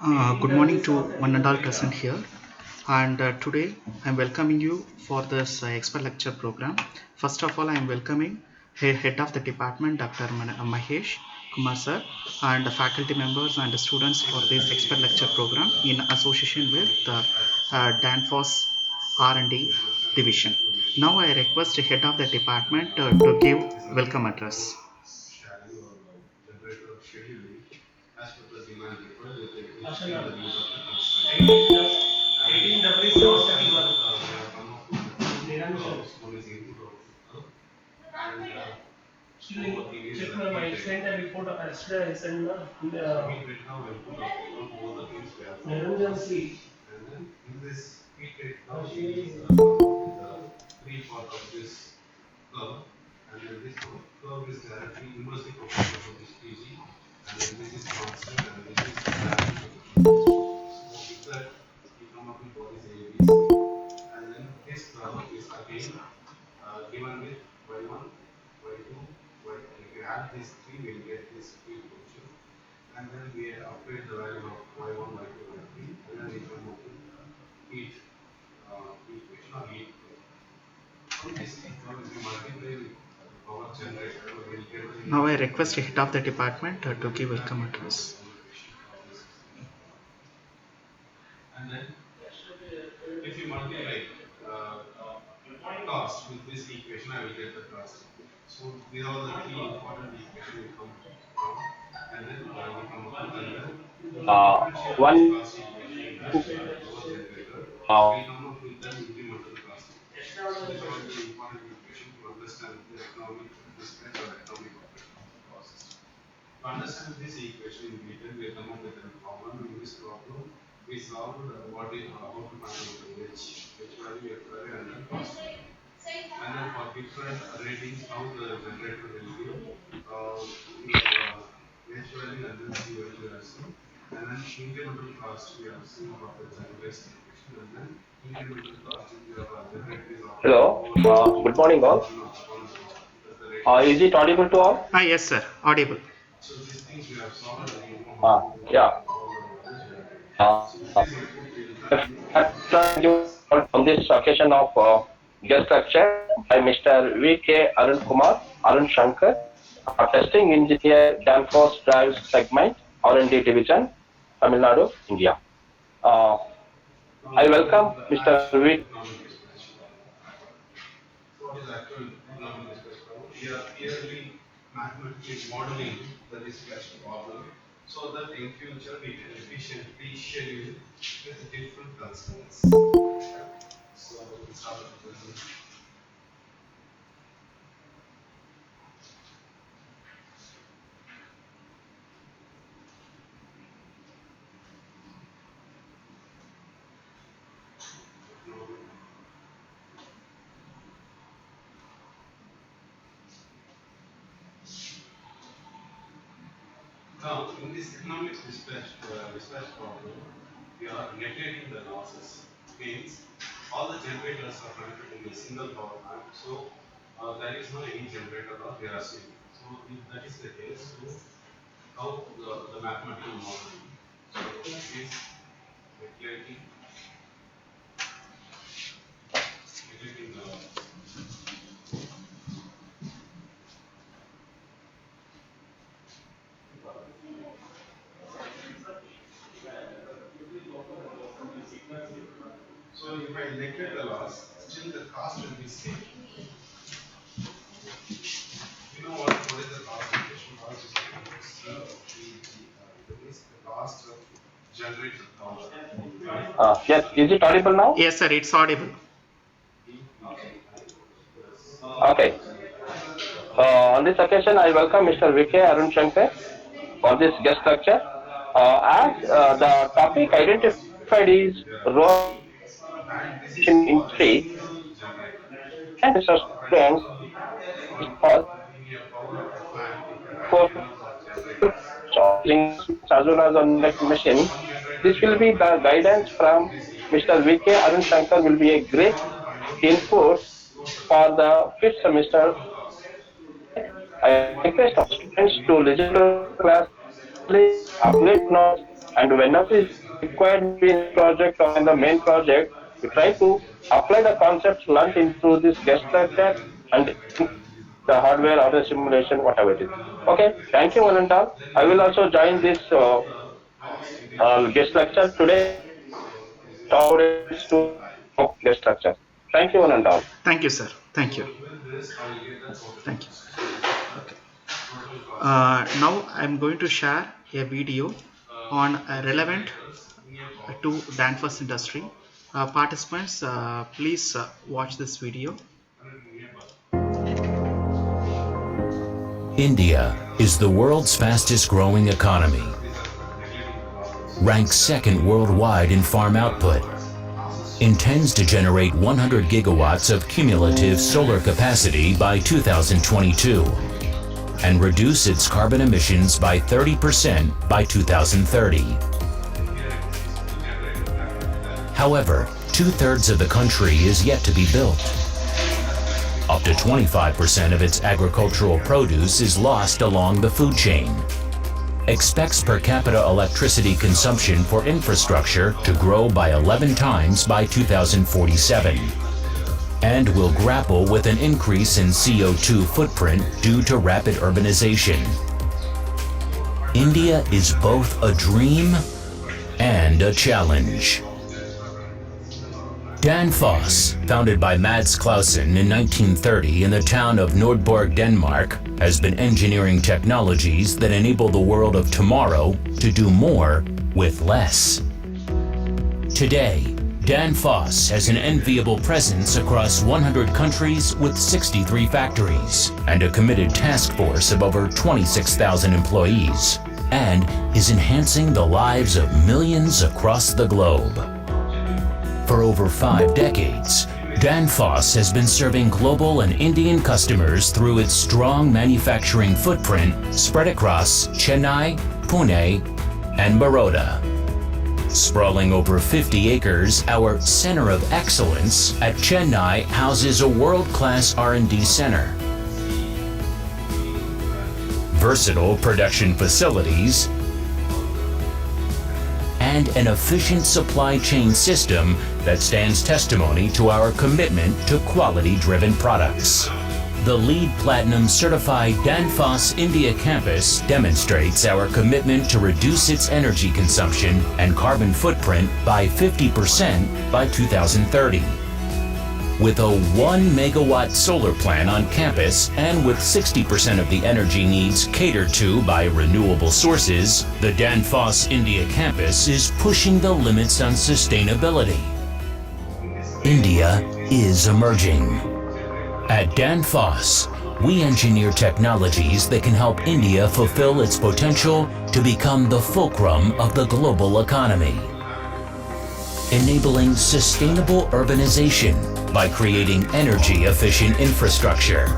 Good morning to one and all present here. And today I'm welcoming you for this expert lecture program. First of all, I'm welcoming head of the department, Dr. Mahesh Kumar sir, and the faculty members and the students for this expert lecture program in association with the Danfoss R&D division. Now I request the head of the department to give welcome address. Now I request the head of the department to give welcome address. One Hello. Good morning, all. Is it audible to all? Yes, sir. Audible. Yeah. Uh, Thank you on this occasion of guest lecture by Mr. V.K. Arun Kumar, Arun Shankar, testing engineer, Danfoss Drive segment, R&D division, Tamil Nadu, India. I welcome Mr. V. Yes, is it audible now? Yes, sir. It's audible. Okay. On this occasion, I welcome Mr. V.K. Arun Shankar for this guest lecture. As the topic identified is role in three, and Mr. Students for charging as well as on electric machine. This will be the guidance from Mr. V.K. Arun Shankar will be a great input for the fifth semester. I request our students to listen to class, please update notes And whenever is required in project or in the main project, we try to apply the concepts learned into this guest lecture and the hardware or the simulation, whatever it is. Okay, thank you, Manantal. I will also join this guest lecture today. Topics to guest lecture. Thank you, Manantal. Thank you, sir. Thank you. Thank you. Okay. Now I'm going to share a video on relevant to Danfoss industry. Participants, please watch this video. India is the world's fastest growing economy, ranks second worldwide in farm output, intends to generate 100 gigawatts of cumulative solar capacity by 2022, and reduce its carbon emissions by 30% by 2030. However, two-thirds of the country is yet to be built. Up to 25% of its agricultural produce is lost along the food chain. Expects per capita electricity consumption for infrastructure to grow by 11 times by 2047, and will grapple with an increase in CO2 footprint due to rapid urbanization. India is both a dream and a challenge. Danfoss, founded by Mads Clausen in 1930 in the town of Nordborg, Denmark, has been engineering technologies that enable the world of tomorrow to do more with less. Today, Danfoss has an enviable presence across 100 countries with 63 factories and a committed task force of over 26,000 employees, and is enhancing the lives of millions across the globe. For over 5 decades, Danfoss has been serving global and Indian customers through its strong manufacturing footprint spread across Chennai, Pune, and Baroda. Sprawling over 50 acres, our Center of Excellence at Chennai houses a world-class R&D center, versatile production facilities, and an efficient supply chain system that stands testimony to our commitment to quality-driven products. The LEED Platinum certified Danfoss India campus demonstrates our commitment to reduce its energy consumption and carbon footprint by 50% by 2030. With a 1 megawatt solar plant on campus and with 60% of the energy needs catered to by renewable sources, the Danfoss India campus is pushing the limits on sustainability. India is emerging. At Danfoss, we engineer technologies that can help India fulfill its potential to become the fulcrum of the global economy, enabling sustainable urbanization by creating energy-efficient infrastructure,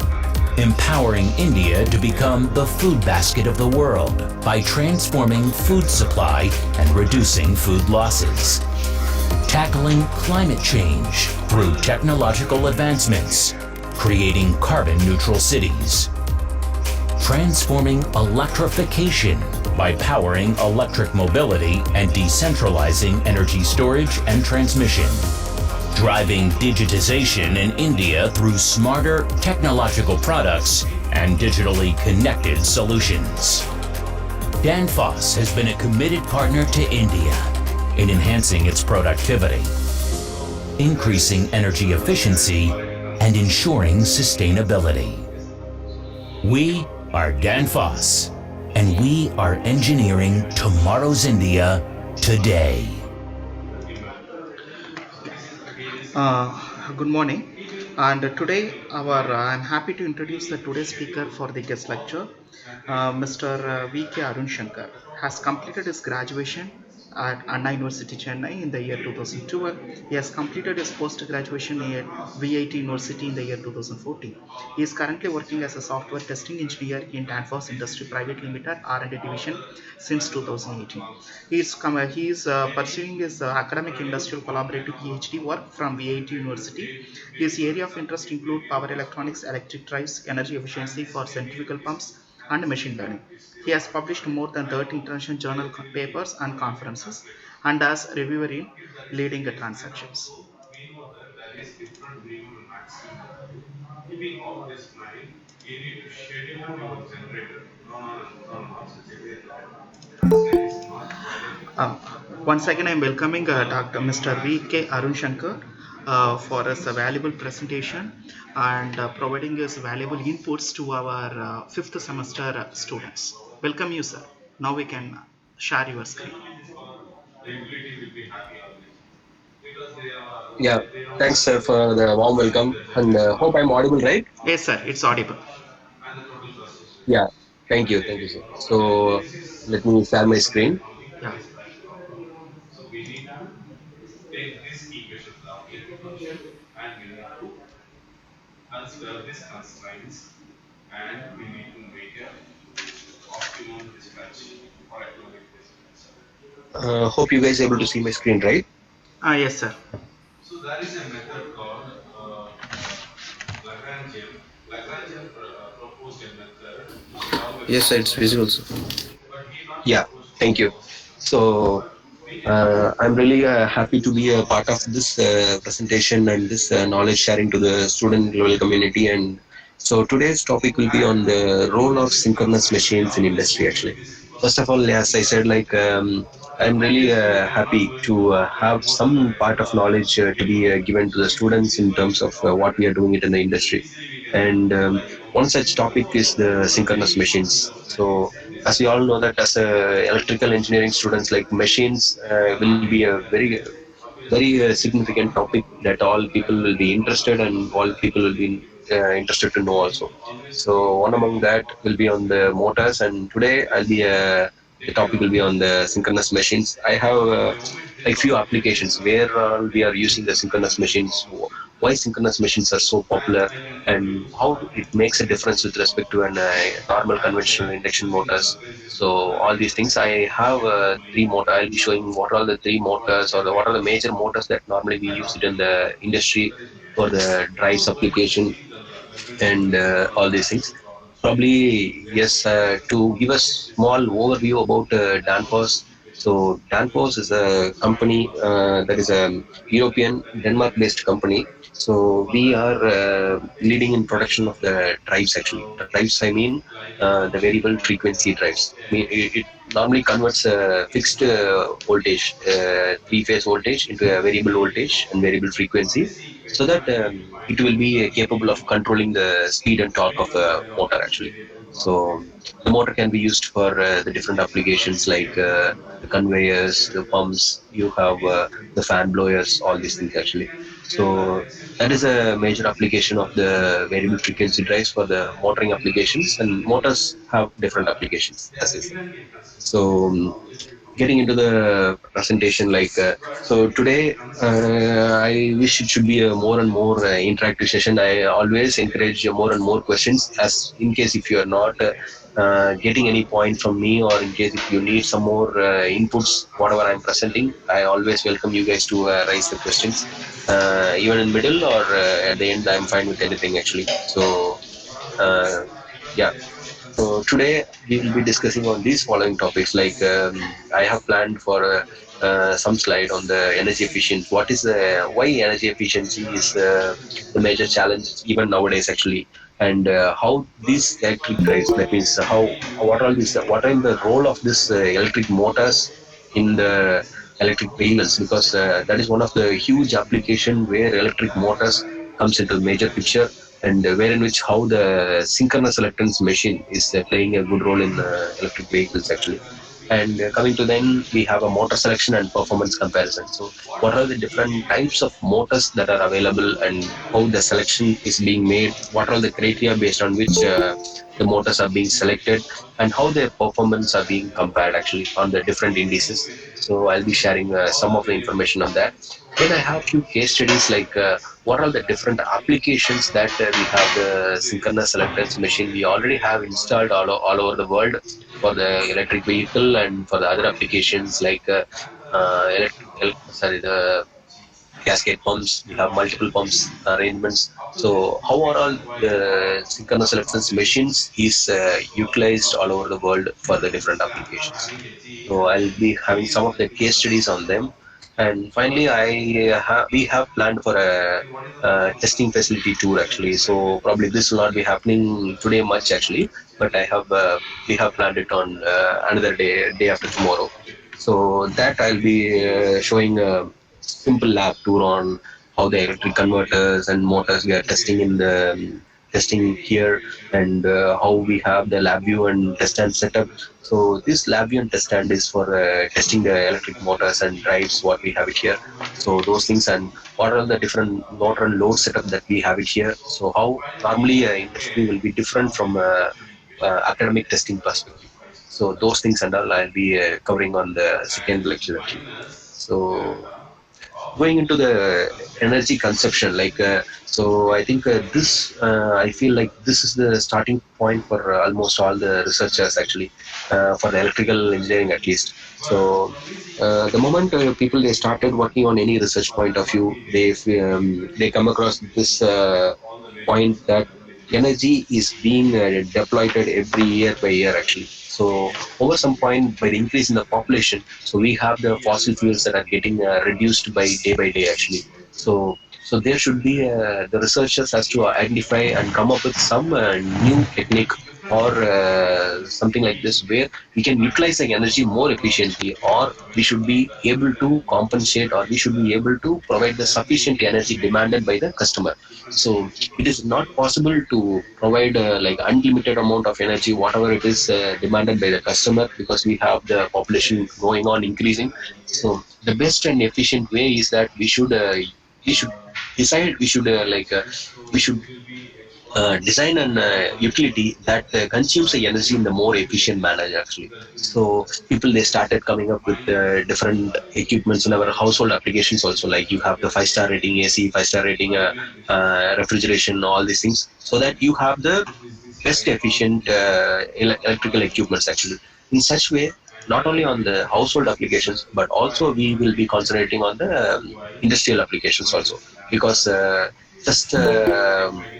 empowering India to become the food basket of the world by transforming food supply and reducing food losses, tackling climate change through technological advancements, creating carbon-neutral cities, transforming electrification by powering electric mobility and decentralizing energy storage and transmission, driving digitization in India through smarter technological products and digitally connected solutions. Danfoss has been a committed partner to India in enhancing its productivity, increasing energy efficiency, and ensuring sustainability. We are Danfoss, and we are engineering tomorrow's India today. Good morning, and today I'm happy to introduce the today's speaker for the guest lecture. Mr. V.K. Arun Shankar has completed his graduation at Anna University Chennai in the year 2012. He has completed his post-graduation at VIT University in the year 2014. He is currently working as a software testing engineer in Danfoss Industry Private Limited R&D division since 2018. He is pursuing his academic industrial collaborative PhD work from VIT University. His area of interest include power electronics, electric drives, energy efficiency for centrifugal pumps, and machine learning. He has published more than 30 international journal papers and conferences and as reviewer in leading transactions. Uh, Once again, I'm welcoming Dr. Mr. V.K. Arun Shankar for his valuable presentation and providing his valuable inputs to our fifth semester students. Welcome you, sir. Now we can share your screen. Yeah, thanks, sir, for the warm welcome, and hope I'm audible, right? Yes, sir. It's audible. Yeah, thank you, sir. So let me share my screen. Yeah. Hope you guys able to see my screen, right? Yes, sir. Yes, sir, it's visible, sir. Yeah, thank you. So I'm really happy to be a part of this presentation and this knowledge sharing to the student level community. And so today's topic will be on the role of synchronous machines in industry. Actually, first of all, as I said, I'm really happy to have some part of knowledge to be given to the students in terms of what we are doing it in the industry. And one such topic is the synchronous machines. So as we all know that as a electrical engineering students, like machines will be a very significant topic that all people will be interested and all people will be interested to know also. So one among that will be on the motors, and today the topic will be on the synchronous machines. I have like few applications where we are using the synchronous machines, why synchronous machines are so popular, and how it makes a difference with respect to an normal conventional induction motors. So all these things, I have three motor. I'll be showing what are the three motors or what are the major motors that normally we use it in the industry for the drives application and all these things. Probably, yes, to give a small overview about Danfoss. So Danfoss is a company that is a European Denmark-based company. So we are leading in production of the drives. Actually, drives, I mean the variable frequency drives. It normally converts a fixed voltage, three-phase voltage, into a variable voltage and variable frequency, so that it will be capable of controlling the speed and torque of a motor actually. So the motor can be used for the different applications like the conveyors, the pumps, you have the fan blowers, all these things actually. So that is a major application of the variable frequency drives for the motoring applications, and motors have different applications, as I said. So getting into the presentation, so today I wish it should be a more and more interactive session. I always encourage more and more questions, as in case if you are not getting any point from me, or in case if you need some more inputs whatever I'm presenting, I always welcome you guys to raise the questions, even in middle or at the end. I'm fine with anything actually. So uh, yeah, so today we will be discussing on these following topics. I have planned for some slide on the energy efficiency. What is the why energy efficiency is the major challenge even nowadays actually, and how these electric drives. That means how what are these what are the role of this electric motors in the electric vehicles, because that is one of the huge application where electric motors comes into major picture, and where in which how the synchronous electrons machine is playing a good role in electric vehicles actually. And coming to then, we have a motor selection and performance comparison. So what are the different types of motors that are available, and how the selection is being made, what are the criteria based on which the motors are being selected, and how their performance are being compared actually on the different indices. So I'll be sharing some of the information on that. Then I have few case studies, what are the different applications that we have the synchronous electrons machine we already have installed all over the world for the electric vehicle and for the other applications like the cascade pumps, we have multiple pumps arrangements. So how are all the synchronous electrons machines is utilized all over the world for the different applications. So I'll be having some of the case studies on them. And finally, we have planned for a testing facility tour actually. So probably this will not be happening today much actually, but we have planned it on another day after tomorrow. So that I'll be showing a simple lab tour on how the electric converters and motors we are testing in the testing here, and how we have the lab view and test stand setup. So this lab view and test stand is for testing the electric motors and drives what we have it here. So those things, and what are the different motor and load setup that we have it here. So how normally industry will be different from academic testing perspective. So those things and all I'll be covering on the second lecture actually. So going into the energy consumption, so I think I feel like this is the starting point for almost all the researchers actually, for the electrical engineering at least. So the moment people they started working on any research point of view, they come across this point that energy is being deployed every year by year actually. So over some point, by the increase in the population, so we have the fossil fuels that are getting reduced by day actually. So there should be the researchers has to identify and come up with some new technique or something like this, where we can utilize the energy more efficiently, or we should be able to compensate, or we should be able to provide the sufficient energy demanded by the customer. So it is not possible to provide like unlimited amount of energy, whatever it is demanded by the customer, because we have the population going on increasing. So the best and efficient way is that we should decide we should we should design an utility that consumes the energy in the more efficient manner actually. So people they started coming up with different equipments in our household applications also, like you have the 5-star rating AC, 5-star rating refrigeration, all these things, so that you have the best efficient electrical equipments actually. In such way, not only on the household applications, but also we will be concentrating on the industrial applications also, because just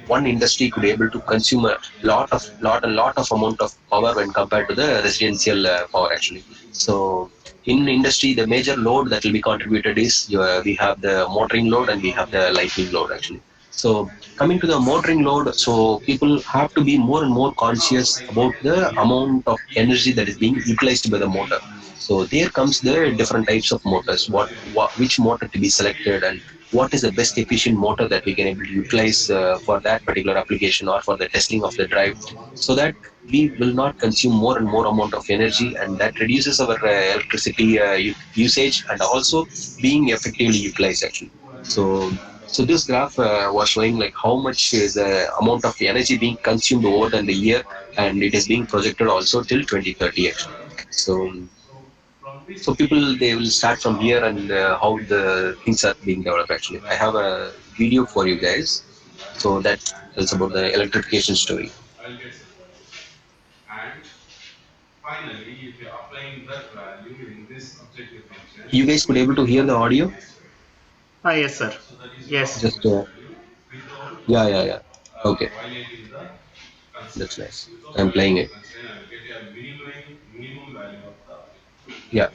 one industry could able to consume a lot of amount of power when compared to the residential power actually. So in industry, the major load that will be contributed is we have the motoring load and we have the lightning load actually. So coming to the motoring load, so people have to be more and more conscious about the amount of energy that is being utilized by the motor. So there comes the different types of motors, which motor to be selected, and what is the best efficient motor that we can able to utilize for that particular application or for the testing of the drive, so that we will not consume more and more amount of energy, and that reduces our electricity usage, and also being effectively utilized actually. So this graph was showing like how much is the amount of energy being consumed over the year, and it is being projected also till 2030 actually. So people they will start from here, and how the things are being developed actually. I have a video for you guys, so that tells about the electrification story. You guys could able to hear the audio? Ah, yes, sir. Yes. Just yeah. Okay, that's nice. I'm playing it. Yeah.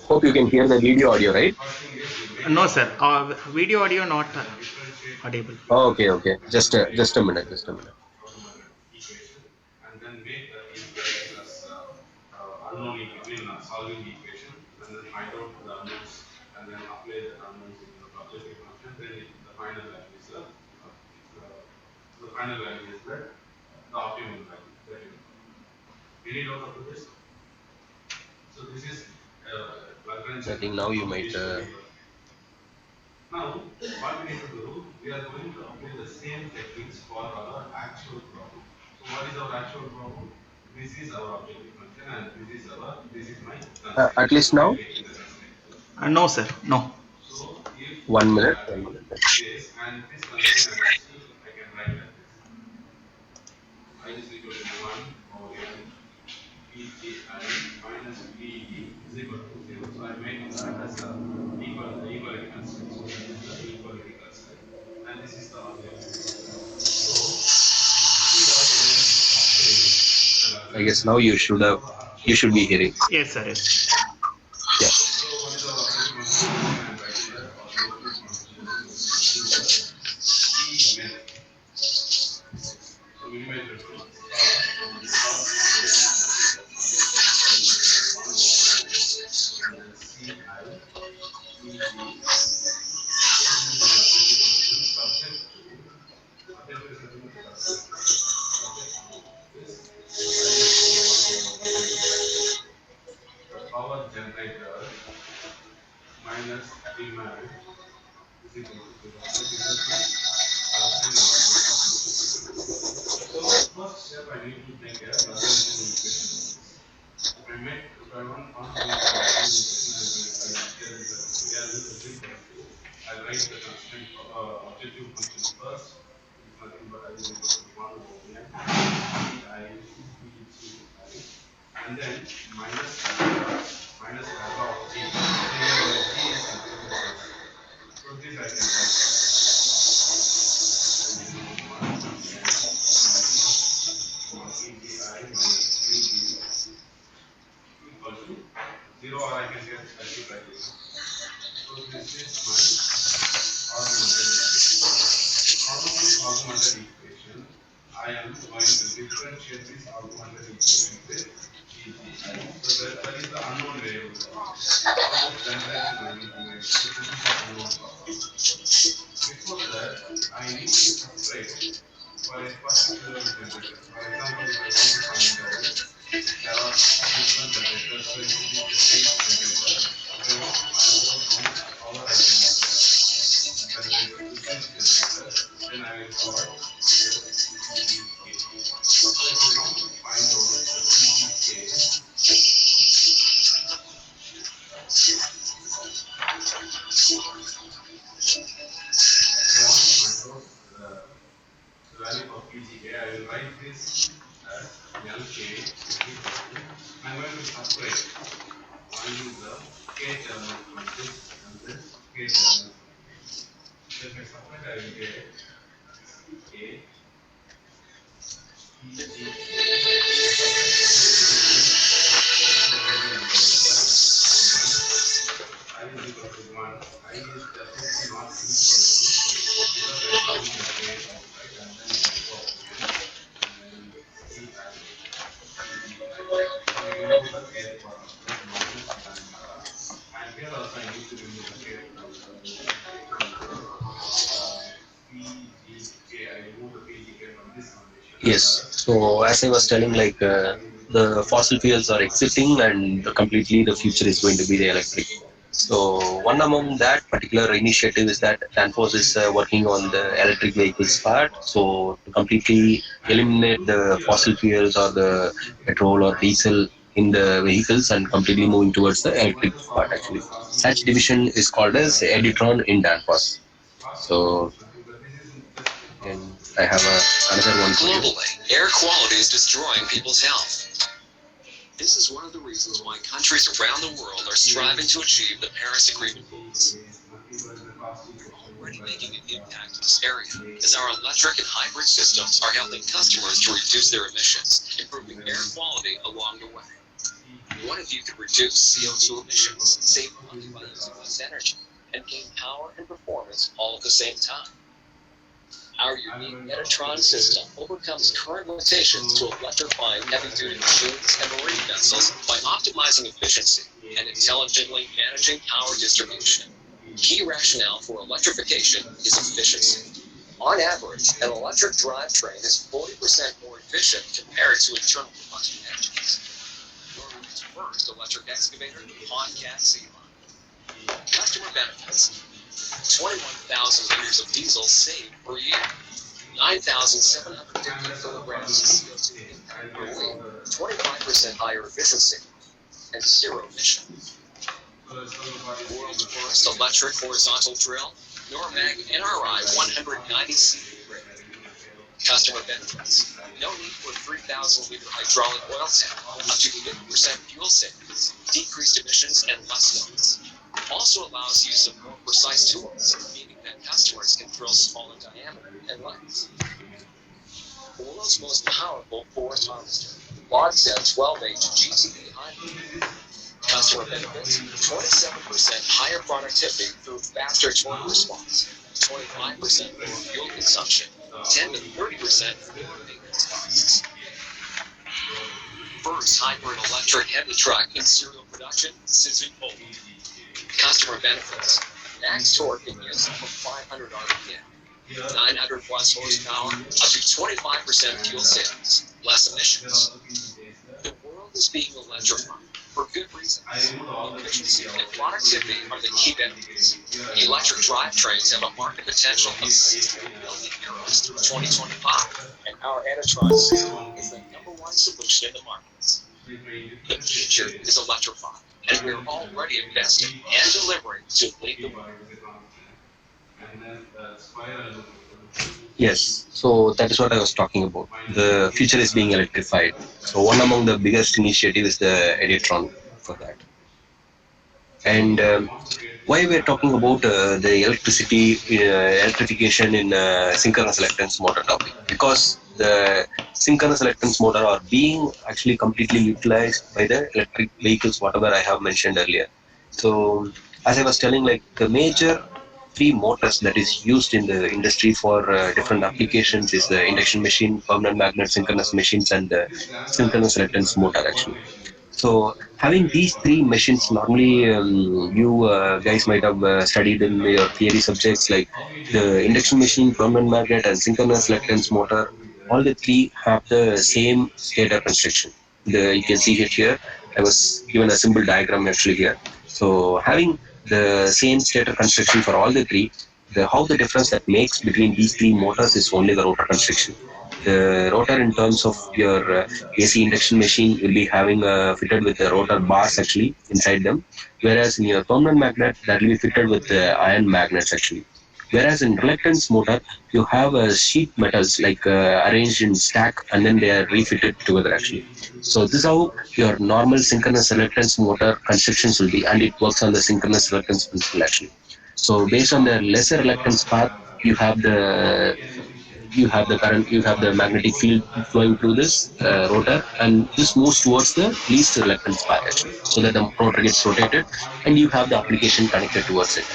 Hope you can hear the video audio, right? No, sir. Video audio not audible. Oh, okay. Just a minute. Just a minute. I think now you might. At least now. No, sir. No. 1 minute. 1 minute. I guess now you should be hearing. Yes, sir. Yes. Yeah. Yes. So as I was telling, like the fossil fuels are exiting, and completely the future is going to be the electric. So one among that particular initiative is that Danfoss is working on the electric vehicles part. So to completely eliminate the fossil fuels or the petrol or diesel in the vehicles and completely moving towards the electric part. Actually, such division is called as Editron in Danfoss. So and I have another one for you. Globally, air quality is destroying people's health. This is one of the reasons why countries around the world are striving to achieve the Paris Agreement goals. We're already making an impact in this area, as our electric and hybrid systems are helping customers to reduce their emissions, improving air quality along the way. What if you could reduce CO2 emissions, save money by using less energy, and gain power and performance all at the same time? Our unique Editron system overcomes current limitations to electrifying heavy-duty machines and marine vessels by optimizing efficiency and intelligently managing power distribution. Key rationale for electrification is efficiency. On average, an electric drivetrain is 40% more efficient compared to internal combustion engines. Norway's first electric excavator, Podcat Sea-Line. Customer benefits: 21,000 liters of diesel saved per year, 9,750 kilograms of CO2 impact per week, 25% higher efficiency, and zero emissions. World's first electric horizontal drill, Normag NRI 190C grid. Customer benefits: no need for 3,000-liter hydraulic oil tank, up to 50% fuel savings, decreased emissions, and less noise. Also allows use of more precise tools, meaning that customers can drill smaller diameter and lengths. The world's most powerful forest harvester, Quad Cell 12H GTE hybrid. Customer benefits: 27% higher productivity through faster torque response, 25% lower fuel consumption, 10 to 30% fewer maintenance costs. First hybrid electric heavy truck in serial production since Poland. Customer benefits: max torque in use of 500 RPM, 900 plus horsepower, up to 25% fuel savings, less emissions. The world is being electrified for good reasons. Efficiency and productivity are the key benefits. Electric drivetrains have a market potential of €60 billion through 2025, and our Anatron system is the number one solution in the markets. The future is electrified, and we're already investing and delivering to lead the way. Yes, so that is what I was talking about. The future is being electrified. So one among the biggest initiative is the Editron for that. And why we're talking about the electrification in synchronous electrons motor topic? Because the synchronous electrons motor are being actually completely utilized by the electric vehicles, whatever I have mentioned earlier. So as I was telling, like the major three motors that is used in the industry for different applications is the induction machine, permanent magnet synchronous machines, and the synchronous electrons motor actually. So having these three machines, normally you guys might have studied in your theory subjects like the induction machine, permanent magnet, and synchronous electrons motor. All the three have the same stator construction. You can see it here. I was given a simple diagram actually here. So having the same stator construction for all the three, how the difference that makes between these three motors is only the rotor construction. The rotor in terms of your AC induction machine will be having fitted with the rotor bars actually inside them, whereas in your permanent magnet that will be fitted with iron magnets actually. Whereas in reluctance motor you have sheet metals like arranged in stack and then they are refitted together actually. So this is how your normal synchronous reluctance motor constructions will be, and it works on the synchronous reluctance principle actually. So based on the lesser reluctance path, you have the current, you have the magnetic field flowing through this rotor, and this moves towards the least reluctance path actually, so that the rotor gets rotated and you have the application connected towards it.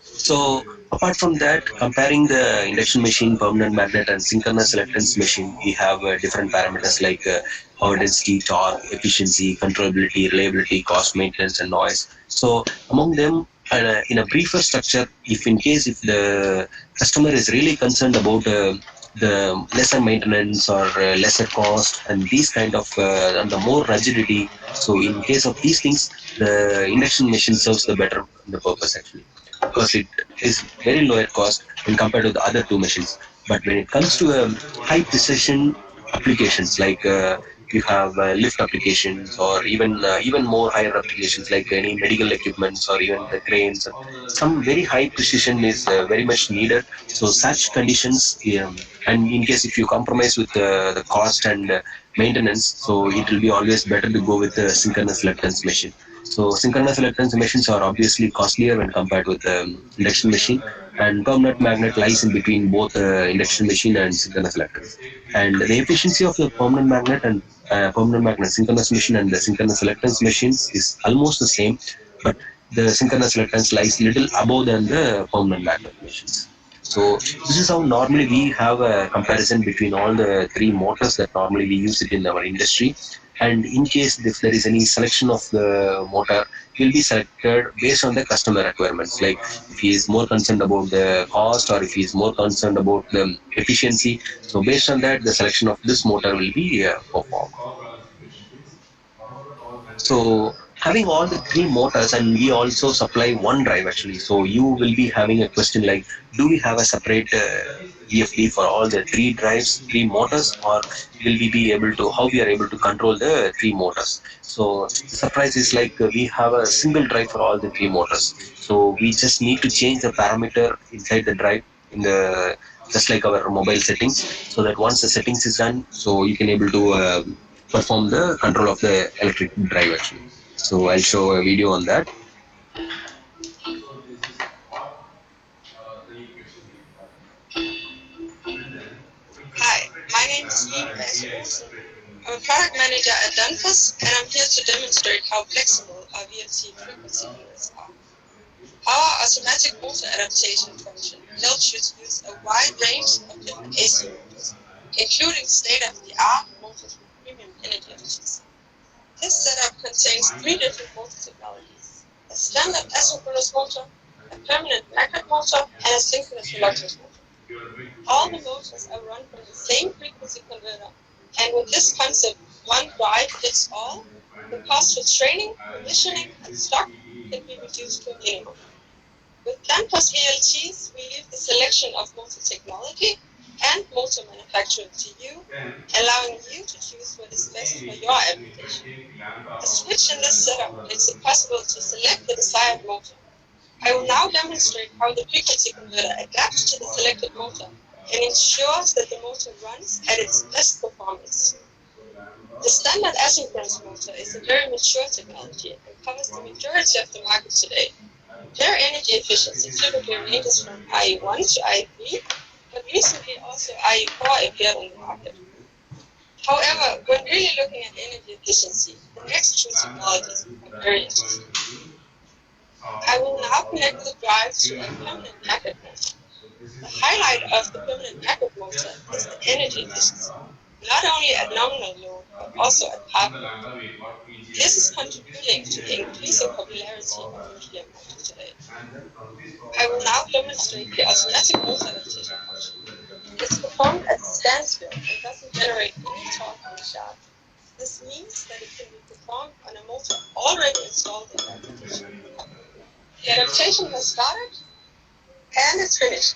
So apart from that, comparing the induction machine, permanent magnet, and synchronous electrons machine, we have different parameters like power density, torque, efficiency, controllability, reliability, cost, maintenance, and noise. So among them, in a briefer structure, if the customer is really concerned about the lesser maintenance or lesser cost and these kind of and the more rigidity, so in case of these things, the induction machine serves the purpose actually, because it is very lower cost when compared to the other two machines. But when it comes to high precision applications like you have lift applications or even more higher applications like any medical equipments or even the cranes, some very high precision is very much needed. So such conditions, and in case if you compromise with the cost and maintenance, so it will be always better to go with the synchronous electrons machine. So synchronous electrons machines are obviously costlier when compared with the induction machine, and permanent magnet lies in between both induction machine and synchronous electrons. And the efficiency of the permanent magnet synchronous machine and the synchronous electrons machines is almost the same, but the synchronous electrons lies little above than the permanent magnet machines. So this is how normally we have a comparison between all the three motors that normally we use it in our industry. And in case if there is any selection of the motor, will be selected based on the customer requirements. Like if he is more concerned about the cost or if he is more concerned about the efficiency, so based on that, the selection of this motor will be performed. So having all the three motors, and we also supply one drive actually. So you will be having a question like, do we have a separate EFD for all the three drives, three motors, or will we be able to, how we are able to control the three motors? So the surprise is like we have a single drive for all the three motors. So we just need to change the parameter inside the drive in the just like our mobile settings, so that once the settings is done, so you can able to perform the control of the electric drive actually. So I'll show a video on that. Hi, my name is Eve. I'm a product manager at Danfoss, and I'm here to demonstrate how flexible our VLC frequency converters are. Our automatic motor adaptation function helps you to use a wide range of different AC motors, including state-of-the-art motors with premium energy efficiency. This setup contains 3 different motor technologies: a standard asynchronous motor, a permanent magnet motor, and a synchronous reluctance motor. All the motors are run from the same frequency converter, and with this concept, one drive fits all, the cost for training, commissioning, and stock can be reduced to a minimum. With Danfoss VLTs, we leave the selection of motor technology and motor manufacturer to you, allowing you to choose what is best for your application. A switch in this setup makes it possible to select the desired motor. I will now demonstrate how the frequency converter adapts to the selected motor and ensures that the motor runs at its best performance. The standard asynchronous motor is a very mature technology and covers the majority of the market today. Their energy efficiency typically ranges from IE1 to IE3, but recently also IE4 appeared on the market. However, when really looking at energy efficiency, the next two technologies become very interesting. I will now connect the drive to a permanent magnet motor. The highlight of the permanent magnet motor is the energy efficiency, not only at nominal load, but also at power load. This is contributing to the increasing popularity of nuclear motors today. I will now demonstrate the automatic motor adaptation function. It's performed at standstill and doesn't generate any torque on the shaft. This means that it can be performed on a motor already installed in the application. The adaptation has started and it's finished.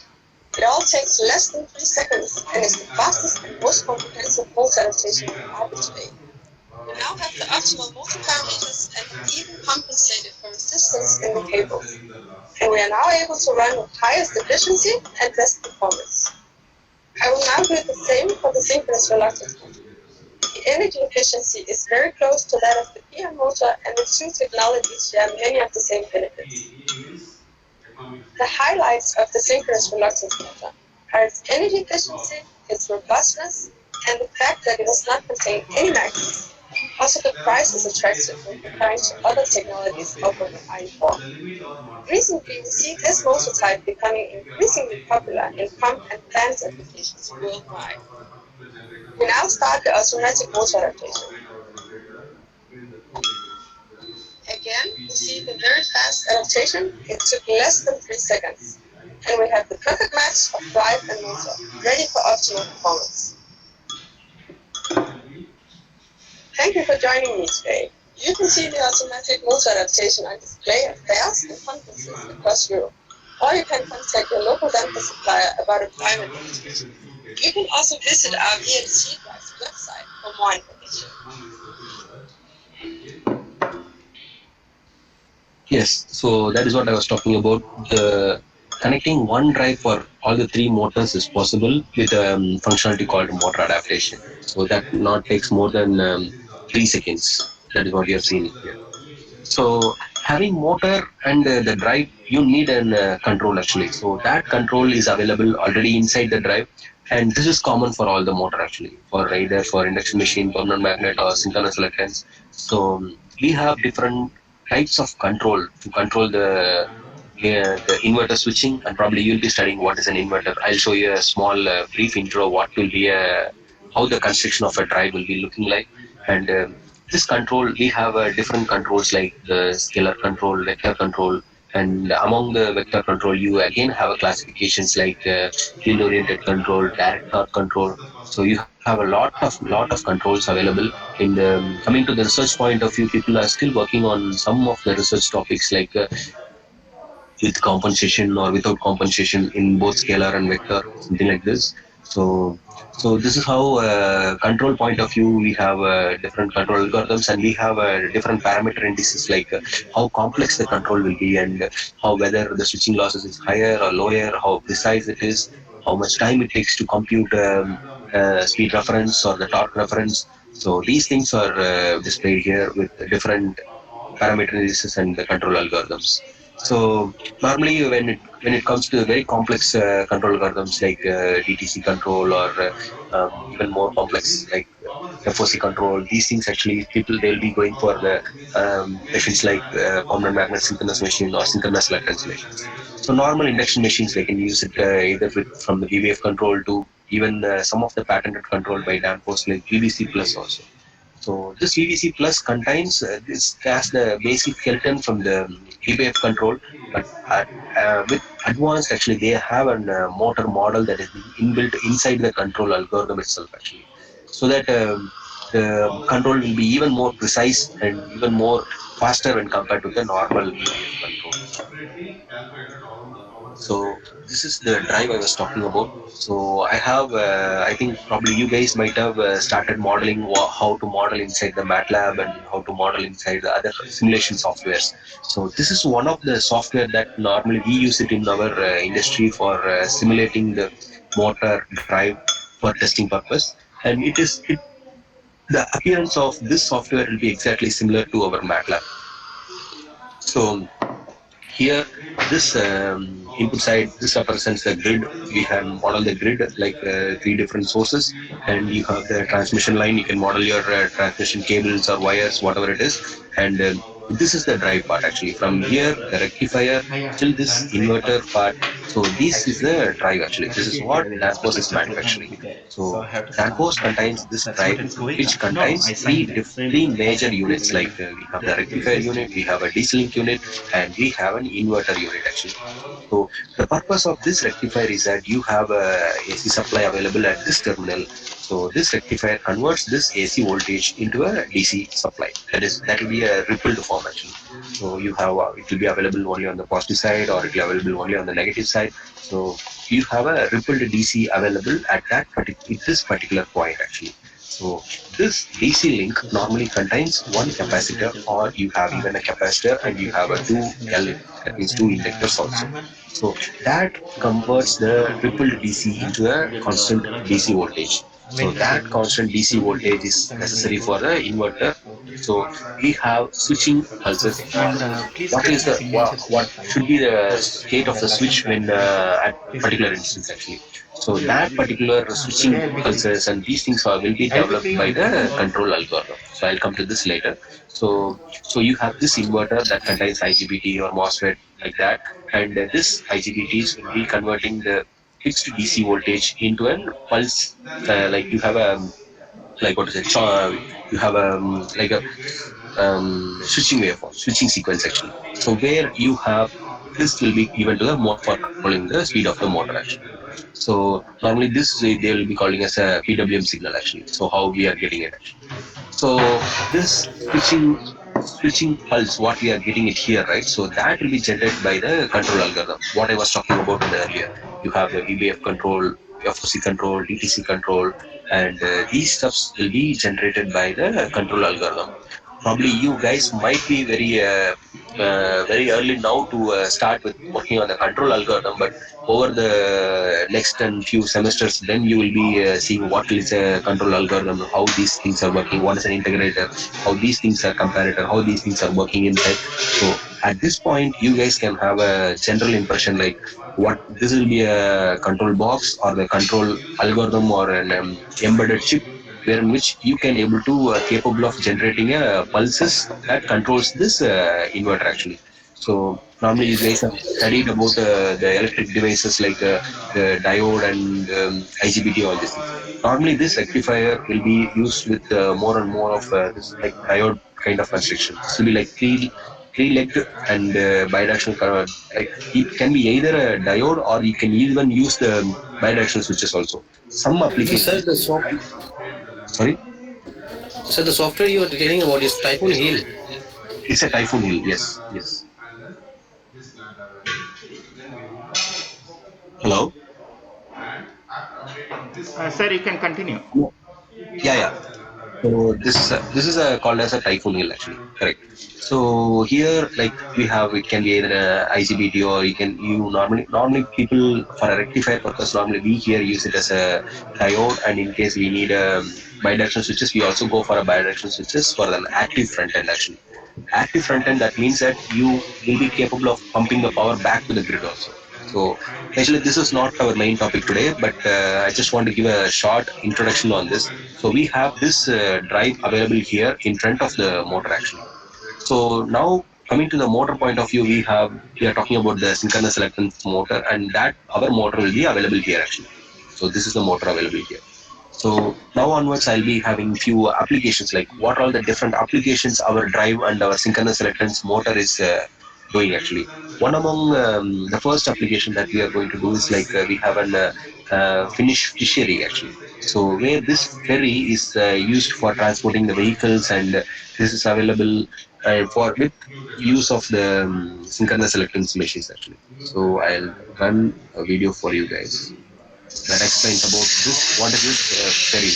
It all takes less than 3 seconds and is the fastest and most comprehensive motor adaptation in the market today. We now have the optimal motor parameters and have even compensated for resistance in the cables. And we are now able to run with highest efficiency and best performance. I will now do the same for the synchronous reluctance motor. The energy efficiency is very close to that of the PM motor, and the two technologies share many of the same benefits. The highlights of the synchronous reluctance motor are its energy efficiency, its robustness, and the fact that it does not contain any magnets. Also, the price is attractive when comparing to other technologies offered in IE4. Recently, we see this motor type becoming increasingly popular in pump and plant applications worldwide. We now start the automatic motor adaptation. Again, we see the very fast adaptation. It took less than 3 seconds. And we have the perfect match of drive and motor, ready for optimal performance. Thank you for joining me today. You can see the automatic motor adaptation on display at fairs and conferences across Europe. Or you can contact your local Danfoss supplier about a private demonstration. You can also visit our VLC Drive's website for more information. Yes, so that is what I was talking about. The connecting one drive for all the 3 motors is possible with a functionality called motor adaptation. So that not takes more than 3 seconds. That is what you have seen here. So having motor and the drive, you need a control actually. So that control is available already inside the drive, and this is common for all the motor actually, for either for induction machine, permanent magnet, or synchronous reluctance. So we have different types of control to control the inverter switching, and probably you'll be studying what is an inverter. I'll show you a small brief intro what will be how the construction of a drive will be looking like. And this control, we have different controls like the scalar control, vector control, and among the vector control you again have classifications like field oriented control, direct torque control. So you have a lot of controls available. In the coming to the research point of view, people are still working on some of the research topics like with compensation or without compensation in both scalar and vector, something like this. So this is how control point of view we have different control algorithms, and we have different parameter indices like how complex the control will be, and how whether the switching losses is higher or lower, how precise it is, how much time it takes to compute speed reference or the torque reference. So these things are displayed here with different parameter indices and the control algorithms. So normally when it comes to very complex control algorithms like DTC control or even more complex like FOC control. These things actually people they'll be going for the machines like permanent magnet synchronous machine or synchronous lug machines. So normal induction machines they can use it either from the VVF control to even some of the patented control by Danfoss like VVC plus also. So this VVC plus contains this as the basic skeleton from the VVF control, but with advanced actually they have a motor model that is inbuilt inside the control algorithm itself actually, so that the control will be even more precise and even more faster when compared to the normal VVF controls. So this is the drive I was talking about. So I have, I think probably you guys might have started modeling how to model inside the Matlab and how to model inside the other simulation softwares. So this is one of the software that normally we use it in our industry for simulating the motor drive for testing purpose. And the appearance of this software will be exactly similar to our Matlab. So here, this input side, this represents the grid. We have modeled the grid like 3 different sources, and you have the transmission line. You can model your transmission cables or wires, whatever it is. And this is the drive part actually. From here, the rectifier till this inverter part. So this is the drive actually. This is what Danfoss is manufacturing. So Danfoss contains this drive, which contains three major units. Like we have the rectifier unit, we have a DC link unit, and we have an inverter unit actually. So the purpose of this rectifier is that you have a AC supply available at this terminal. So this rectifier converts this AC voltage into a DC supply. That will be a rippled form actually. So you have it will be available only on the positive side, or it will be available only on the negative side. So you have a rippled DC available at this particular point actually. So this DC link normally contains one capacitor, or you have even a capacitor and you have a 2L, that means 2 inductors also. So that converts the rippled DC into a constant DC voltage. So that constant DC voltage is necessary for the inverter. So we have switching pulses. What is what should be the state of the switch when at particular instance actually? So that particular switching pulses and these things will be developed by the control algorithm. So I'll come to this later. So you have this inverter that contains IGBT or MOSFET like that, and this IGBTs will be converting the fixed DC voltage into a pulse. Like you have a you have like a switching waveform, switching sequence actually. So where you have this will be given to the motor for controlling the speed of the motor actually. So normally this they will be calling as a PWM signal actually. So how we are getting it actually. So this switching pulse, what we are getting it here, right? So that will be generated by the control algorithm. What I was talking about earlier. You have the VBF control, FOC control, DTC control, and these stuffs will be generated by the control algorithm. Probably you guys might be very early now to start with working on the control algorithm, but over the next and few semesters, then you will be seeing what is a control algorithm, how these things are working, what is an integrator, how these things are comparator, how these things are working inside. So at this point, you guys can have a general impression like what this will be a control box or the control algorithm or an embedded chip, where in which you can able to capable of generating pulses that controls this inverter actually. So normally you guys have studied about the electric devices like the diode and IGBT, all these things. Normally this rectifier will be used with more and more of this like diode kind of construction. This will be like three-legged and bidirectional current. Like it can be either a diode or you can even use the bidirectional switches also. Some applications. Sorry? So the software you are telling about is Typhoon Hill. It's a Typhoon Hill, yes. Hello? Sir, you can continue. Yeah. So this is called as a Typhoon Hill actually, correct. So here like it can be either a IGBT or you normally people for a rectifier purpose normally we here use it as a diode, and in case we need bidirectional switches we also go for a bidirectional switches for an active front end actually. Active front end, that means that you will be capable of pumping the power back to the grid also. So actually this is not our main topic today, but I just want to give a short introduction on this. So we have this drive available here in front of the motor actually. So now coming to the motor point of view, we are talking about the synchronous electrons motor, and that our motor will be available here actually. So this is the motor available here. So now onwards, I'll be having few applications, like what are the different applications our drive and our synchronous electrons motor is doing actually. One among the first application that we are going to do is like we have an Finnish fishery actually. So where this ferry is used for transporting the vehicles, and this is available for with use of the synchronous electrons machines actually. So I'll run a video for you guys that explains about this. What is this ferry?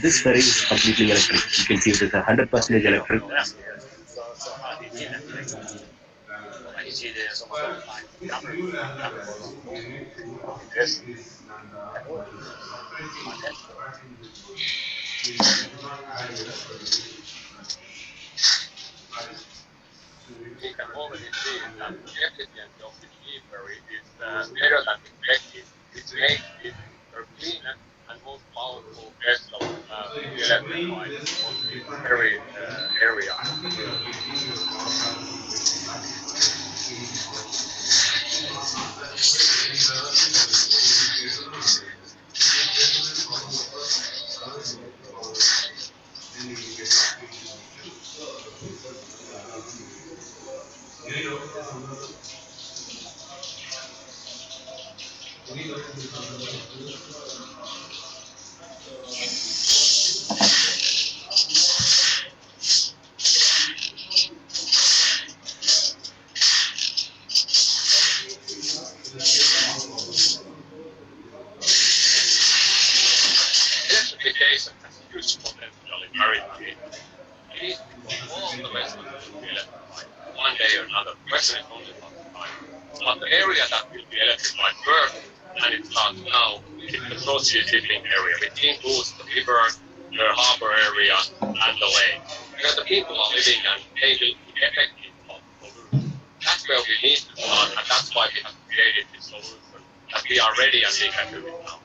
This ferry is completely electric. You can see it is 100% electric. We can already see that the efficiency of the ferry is better than expected, which makes it the cleanest and most powerful vessel electrified on this ferry area. Electrification has huge potential in maritime. It is because all the vessels will be electrified one day or another. The question is only about the time. But the area that will be electrified first, and it starts now, is the South Sea shipping area, which includes the river, the harbour area, and the lake. Where the people are living and they will be effective of pollution. That's where we need to start, and that's why we have created this solution. That we are ready and we can do it now.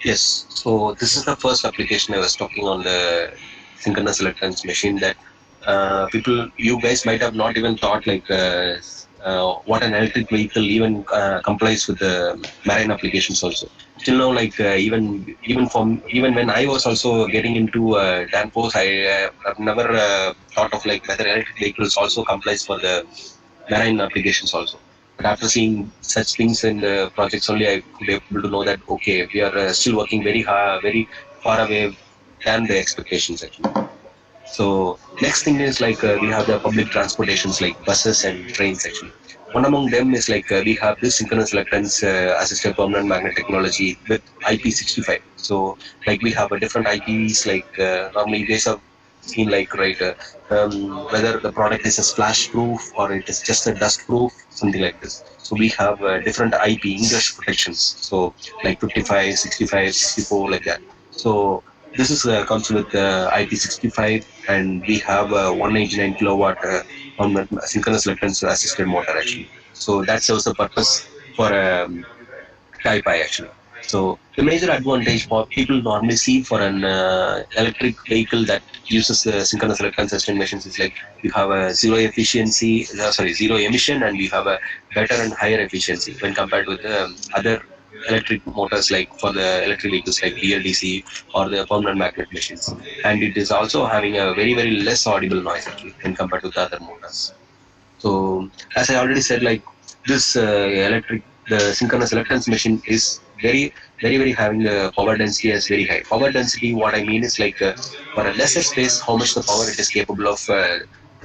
Yes. So this is the first application I was talking on the synchronous electrons machine that you guys might have not even thought like what an electric vehicle even complies with the marine applications also. Till now, like even when I was also getting into Danfoss, I have never thought of like whether electric vehicles also complies for the marine applications also. But after seeing such things in the projects only, I could be able to know that okay, we are still working very hard, very far away than the expectations actually. So next thing is like we have the public transportations like buses and trains actually. One among them is like we have this synchronous electrons assisted permanent magnet technology with IP65. So like we have a different IPs like normally you guys have seen like whether the product is a splash proof or it is just a dust proof, something like this. So we have different IP English protections. So like 55, 65, 64 like that. So this is comes with IP65, and we have a 189 kilowatt on the synchronous electrons assisted motor actually. So that serves the purpose for Type I actually. So the major advantage for people normally see for an electric vehicle that uses the synchronous electrons assisted machines is like we have a zero emission, and we have a better and higher efficiency when compared with other electric motors like for the electric vehicles like DLDC or the permanent magnet machines. And it is also having a very less audible noise actually when compared with the other motors. So as I already said, like this the synchronous electrons machine is very having the power density as very high. Power density, what I mean is like for a lesser space, how much the power it is capable of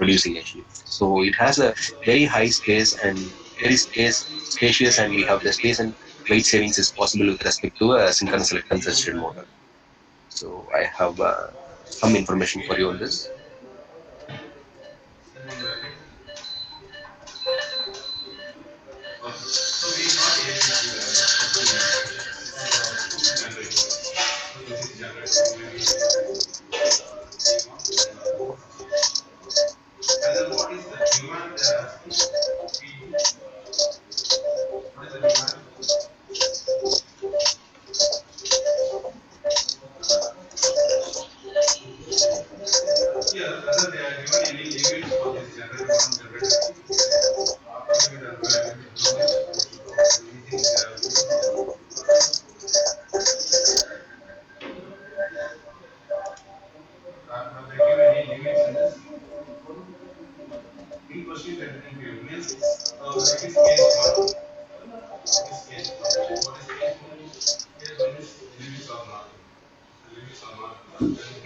producing actually. So it has a very high space and very spacious, and we have the space and weight savings is possible with respect to a synchronous electrons assisted motor. So I have some information for you on this.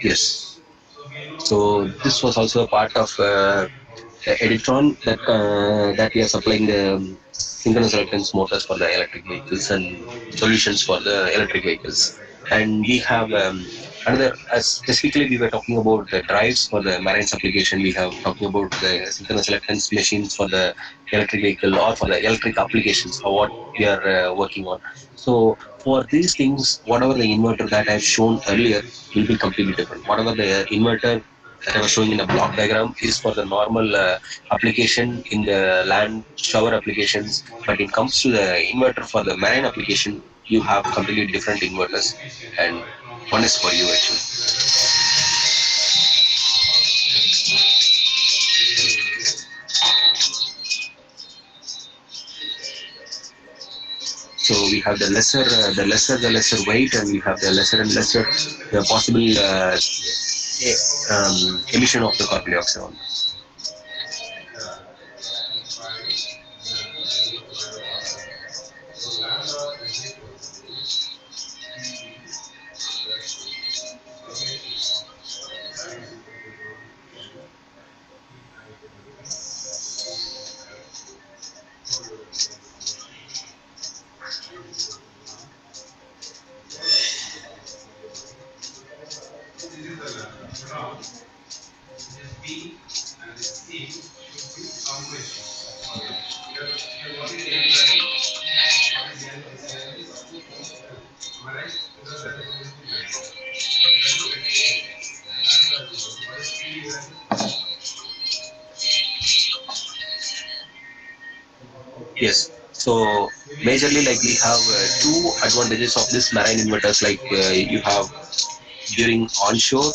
Yes. So this was also a part of Editron that we are supplying the synchronous reluctance motors for the electric vehicles and solutions for the electric vehicles. And we have another, specifically we were talking about the drives for the marine application. We have talking about the synchronous reluctance machines for the electric vehicle or for the electric applications or what we are working on. So for these things, whatever the inverter that I've shown earlier will be completely different. Whatever the inverter that I was showing in a block diagram is for the normal application in the land shower applications. But it comes to the inverter for the marine application, you have completely different inverters, and one is for you actually. So we have the lesser weight, and we have the lesser and lesser the possible emission of the carbon dioxide. Yes. So majorly, like we have two advantages of this marine inverters. Like you have during onshore.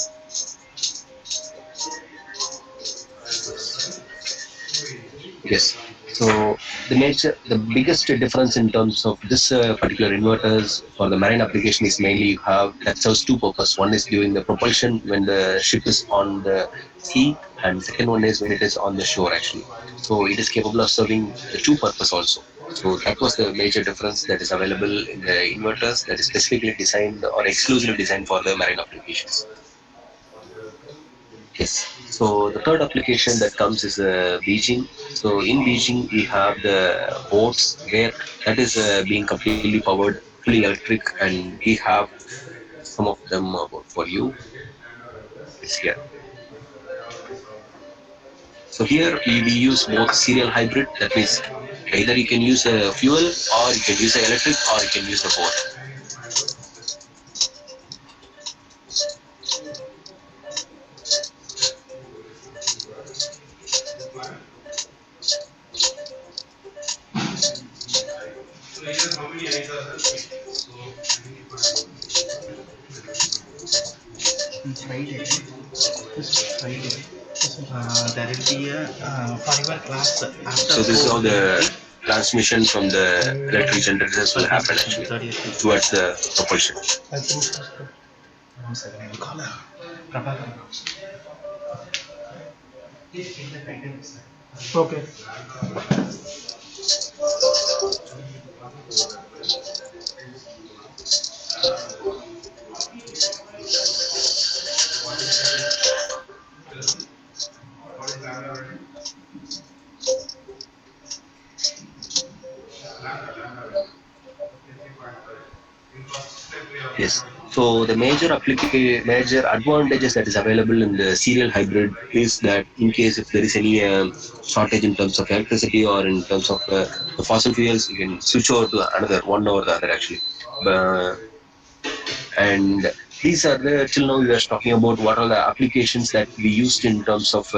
Yes. So the biggest difference in terms of this particular inverters for the marine application is mainly you have that serves two purposes. One is during the propulsion when the ship is on the sea, and second one is when it is on the shore actually. So it is capable of serving the two purpose also. So that was the major difference that is available in the inverters that is specifically designed or exclusively designed for the marine applications. Yes. So the third application that comes is Beijing. So in Beijing we have the boats where that is being completely powered, fully electric, and we have some of them for you. It's here. So here we use both serial hybrid. That means either you can use a fuel, or you can use a electric, or you can use a both. Friday. This Friday. There will be a for your class after. So this is how the transmission from the electric generators will happen actually towards the propulsion. Okay. Yes. So the major advantages that is available in the serial hybrid is that in case if there is any shortage in terms of electricity or in terms of the fossil fuels, you can switch over to another one over the other actually. Uh, and these are the till now we are talking about what are the applications that we used in terms of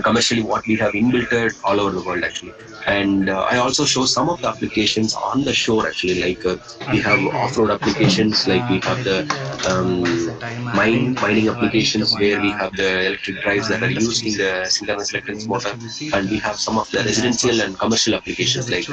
commercially what we have inbuilt all over the world actually. And I also show some of the applications on the shore actually, like we have off-road applications, like we have the mining applications where we have the electric drives that are used in the synchronous electric motor, and we have some of the residential and commercial applications like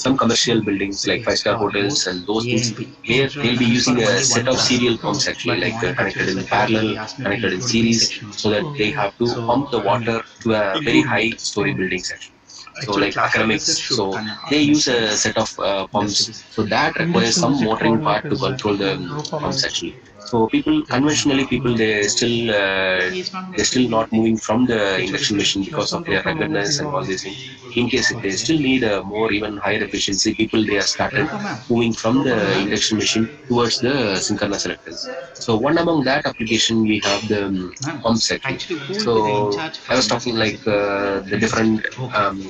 some commercial buildings like five-star hotels and those things where they'll be using a set of serial pumps actually, like connected in parallel, connected in series, so that they have to pump the water to a very high story buildings actually. So like academics, so they use a set of pumps, so that requires some motoring part to control the pumps actually. So conventionally people they're still not moving from the induction machine because of their ruggedness and all these things. In case if they still need a more even higher efficiency, people they have started moving from the induction machine towards the synchronous electrics. So one among that application we have the pumps actually. So I was talking like the different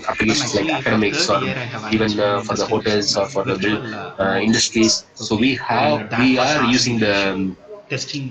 applications like academics or even for the hotels or for the industries. So we are using the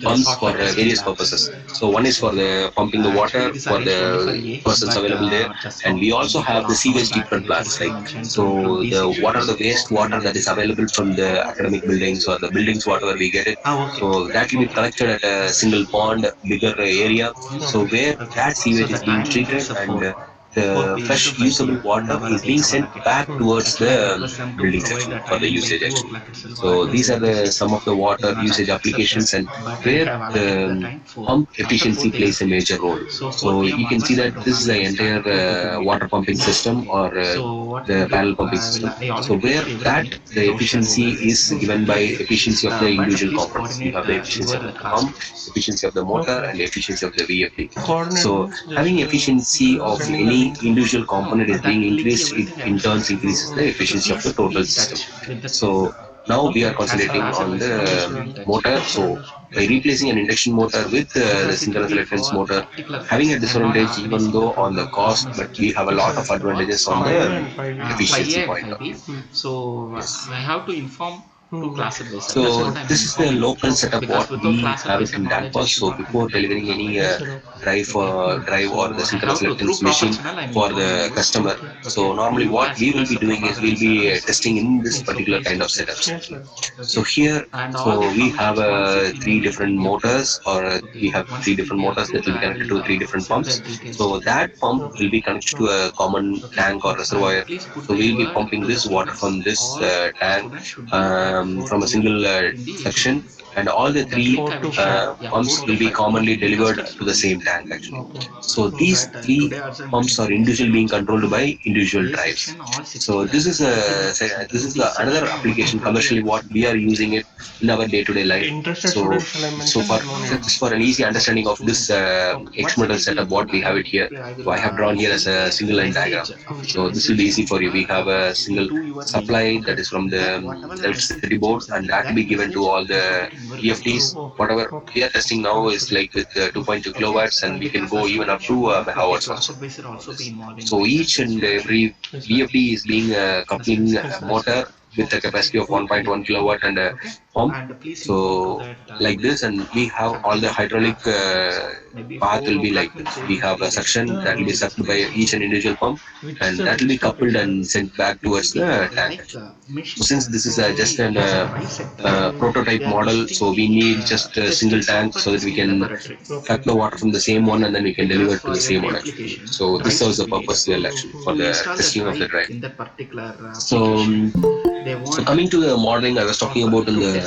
pumps for various purposes. So one is for the pumping the water for the persons available there, and we also have the sewage treatment plants. Like so, the waste water that is available from the academic buildings or the buildings whatever we get it. So that will be collected at a single pond, bigger area. So where that sewage is being treated and the fresh usable water is being sent back towards the building section for the usage actually. So these are some of the water usage applications and where the pump efficiency plays a major role. So you can see that this is the entire water pumping system or the parallel pumping system. So where the efficiency is given by efficiency of the individual components. You have the efficiency of the pump, efficiency of the motor, and efficiency of the VFD. So having efficiency of any individual component is being increased, it in turns increases the efficiency of the total system. So now we are concentrating on the motor. So by replacing an induction motor with the synchronous electric motor, having a disadvantage even though on the cost, but we have a lot of advantages on the efficiency point of view. So I have to inform two classes based. So this is the local setup what we have it in Danfoss. So before delivering any drive or the synchronous electric machine for the customer, so normally what we will be doing is we'll be testing in this particular kind of setups. So here, so we have three different motors, or we have three different motors that will be connected to three different pumps. So that pump will be connected to a common tank or reservoir. So we'll be pumping this water from this tank. From a single section, and all the three pumps will be commonly delivered to the same tank actually. So these three pumps are individually being controlled by individual drives. So this is another application commercially what we are using it in our day-to-day life. So for an easy understanding of this experimental setup what we have it here, so I have drawn here as a single line diagram. So this will be easy for you. We have a single supply that is from the electricity board, and that will be given to all the EFDs. Whatever we are testing now is like with 2.2 kilowatts, and we can go even up to megawatts also. So each and every VFD is being coupling a motor with a capacity of 1.1 kilowatt and a pump. So like this, and we have all the hydraulic path will be like this. We have a suction that will be sucked by each and individual pump, and that will be coupled and sent back towards the tank. So since this is just a prototype model, so we need just a single tank so that we can suck the water from the same one and then we can deliver it to the same one actually. So this serves the purpose well actually for the testing of the drive. So coming to the modeling I was talking about in the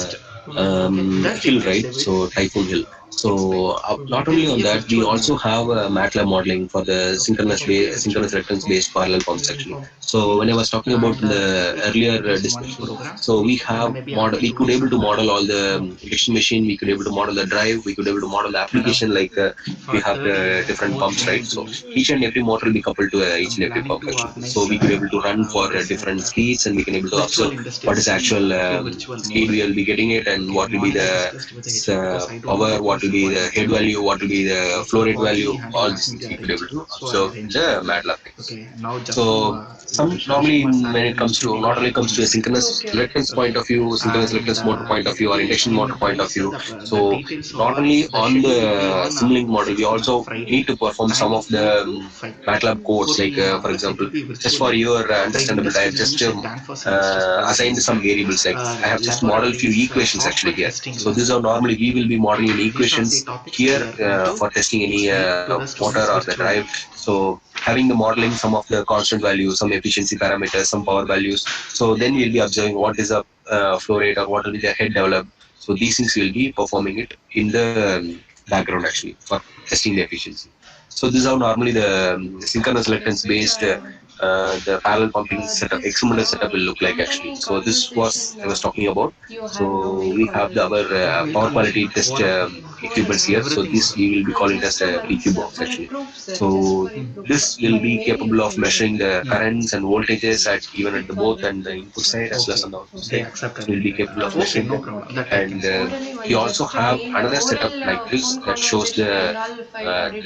hill, right? So Typhoon Hill. So not only on that, we also have Matlab modeling for the synchronous reluctance based parallel pumps actually. So when I was talking about in the earlier discussion, so we have we could able to model all the induction machine, we could able to model the drive, we could able to model the application like we have the different pumps, right? So each and every motor will be coupled to each and every pump actually. So we could able to run for different speeds, and we can able to observe what is the actual speed we will be getting it, and what will be the power, what will be the head value, what will be the flow rate value, all these things we could able to observe in the MATLAB things. So some normally when it comes to not only comes to a synchronous reluctance point of view, synchronous reluctance motor point of view, or induction motor point of view. So not only on the Simulink model, we also need to perform some of the MATLAB codes. Like for example, just for your understandable, I have just assigned some variables. Like I have just modeled few equations actually here. So these are normally we will be modeling equations here for testing any motor or the drive. So having the modeling some of the constant values, some efficiency parameters, some power values. So then we'll be observing what is the flow rate or what will be the head develop. So these things will be performing it in the background actually for testing the efficiency. So this is how normally the synchronous reluctance based the parallel pumping setup, experimental setup will look like actually. So this was I was talking about. So we have our power quality test equipments here. So this we will be calling as a PQ box actually. So this will be capable of measuring the currents and voltages at even at the both and the input side as well as on the output side. So we'll be capable of measuring them. And we also have another setup like this that shows the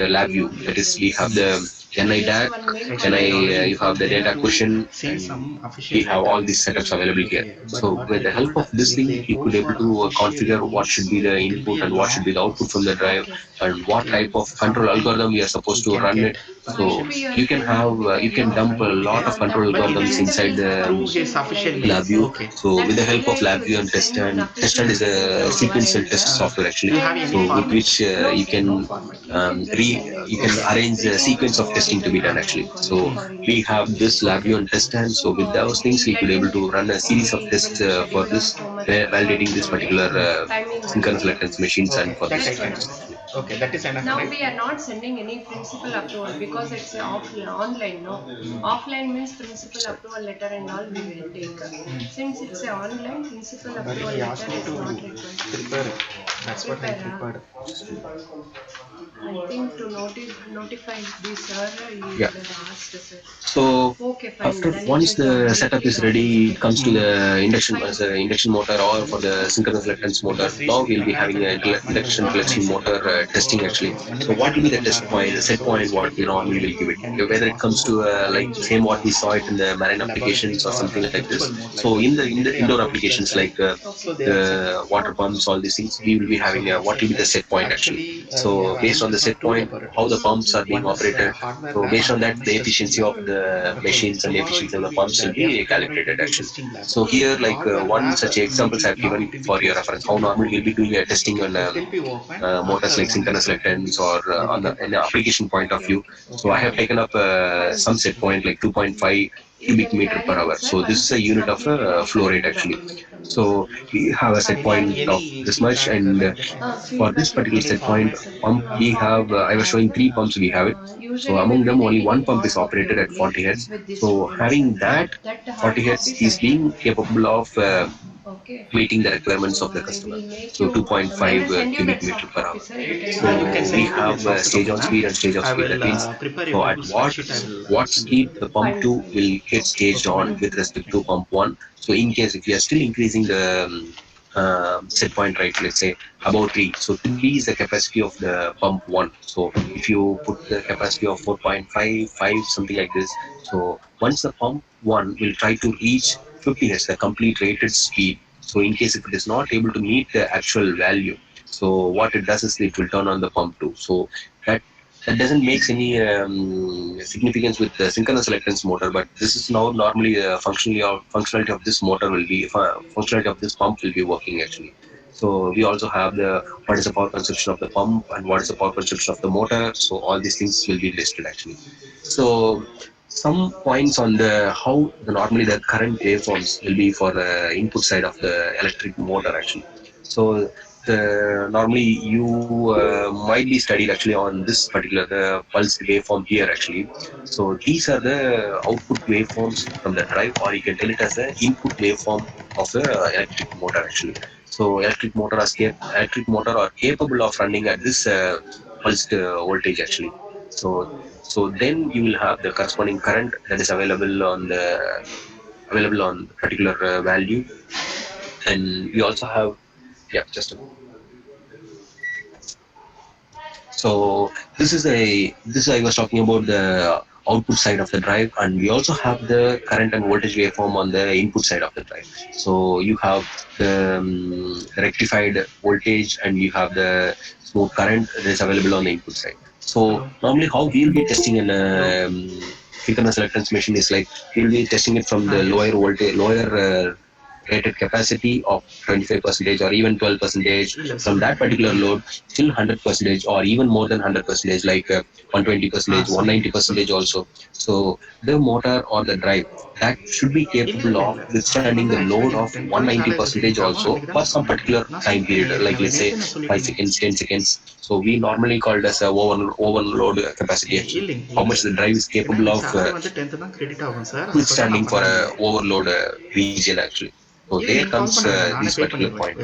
lab view. That is, we have the NI DAC, you have the data question, and we have all these setups available here. So with the help of this thing, you could able to configure what should be the input and what should be the output from the drive, and what type of control algorithm we are supposed to run it. So you can have you can dump a lot of control algorithms inside the LabVIEW. So with the help of LabVIEW and TestStand is a sequential test software actually. So with which you can arrange a sequence of testing to be done actually. So we have this LabVIEW and TestStand. So with those things, we could able to run a series of tests for this validating this particular synchronous reluctance machines and for this. Okay, that is enough. Now right? we are not sending any principal approval because it's online, no? Offline means principal approval letter and all we will take. Since it's a online, principal approval He letter asked me is not to required. prepare it. That's what I prepared. I think to notify the sir, he Yeah. will ask the sir. So Okay, fine. after Then once it is the already setup is clear. ready, it comes to the induction motor or for the synchronous reluctance motor. Now we'll be having an induction collection motor testing actually. So what will be the test point, the set point, what we normally will give it, whether it comes to like same what we saw it in the marine applications or something like this. So in the indoor applications like the water pumps, all these things, we will be having what will be the set point actually. So based on the set point, how the pumps are being operated. So based on that, the efficiency of the machines and the efficiency of the pumps will be calibrated actually. So here, like one such examples I've given for your reference, how normally we'll be doing a testing on motors like synchronous reluctance or on the an application point of view. So I have taken up some set point like 2.5 cubic meter per hour. So this is a unit of flow rate actually. So we have a set point of this much, and for this particular set point pump, we have I was showing three pumps we have it. So among them, only one pump is operated at 40 hertz. So having that 40 hertz is being capable of meeting the requirements of the customer. So 2.5 cubic meter per hour. So we have stage on speed and stage off speed. That means so at what speed the pump 2 will get staged on with respect to pump 1. So in case if you are still increasing the set point, right, let's say about 3. So 3 is the capacity of the pump 1. So if you put the capacity of 4.5, 5, something like this. So once the pump 1 will try to reach 50 hertz, the complete rated speed. So in case if it is not able to meet the actual value, so what it does is it will turn on the pump 2. So that doesn't make any significance with the synchronous reluctance motor, but this is now normally functionality of this motor will be functionality of this pump will be working actually. So we also have what is the power consumption of the pump and what is the power consumption of the motor. So all these things will be listed actually. So some points on how normally the current waveforms will be for the input side of the electric motor actually. So normally you might be studied actually on this particular the pulsed waveform here actually. So these are the output waveforms from the drive, or you can tell it as the input waveform of the electric motor actually. So electric motor are capable of running at this pulsed voltage actually. So then you will have the corresponding current that is available on particular value. And we also have, yeah, just a moment. So this I was talking about the output side of the drive, and we also have the current and voltage waveform on the input side of the drive. So you have the rectified voltage and you have the smooth current that is available on the input side. So normally how we will be testing in synchronous electrons machine is like we will be testing it from the lower voltage, lower rated capacity of 25% or even 12% from that particular load till 100% or even more than 100%, like 120%, 190% also. So the motor or the drive that should be capable of withstanding the load of 190% also for some particular time period, like let's say 5 seconds, 10 seconds. So we normally call it as a overload capacity actually. How much the drive is capable of withstanding for a overload region actually. So there comes this particular point.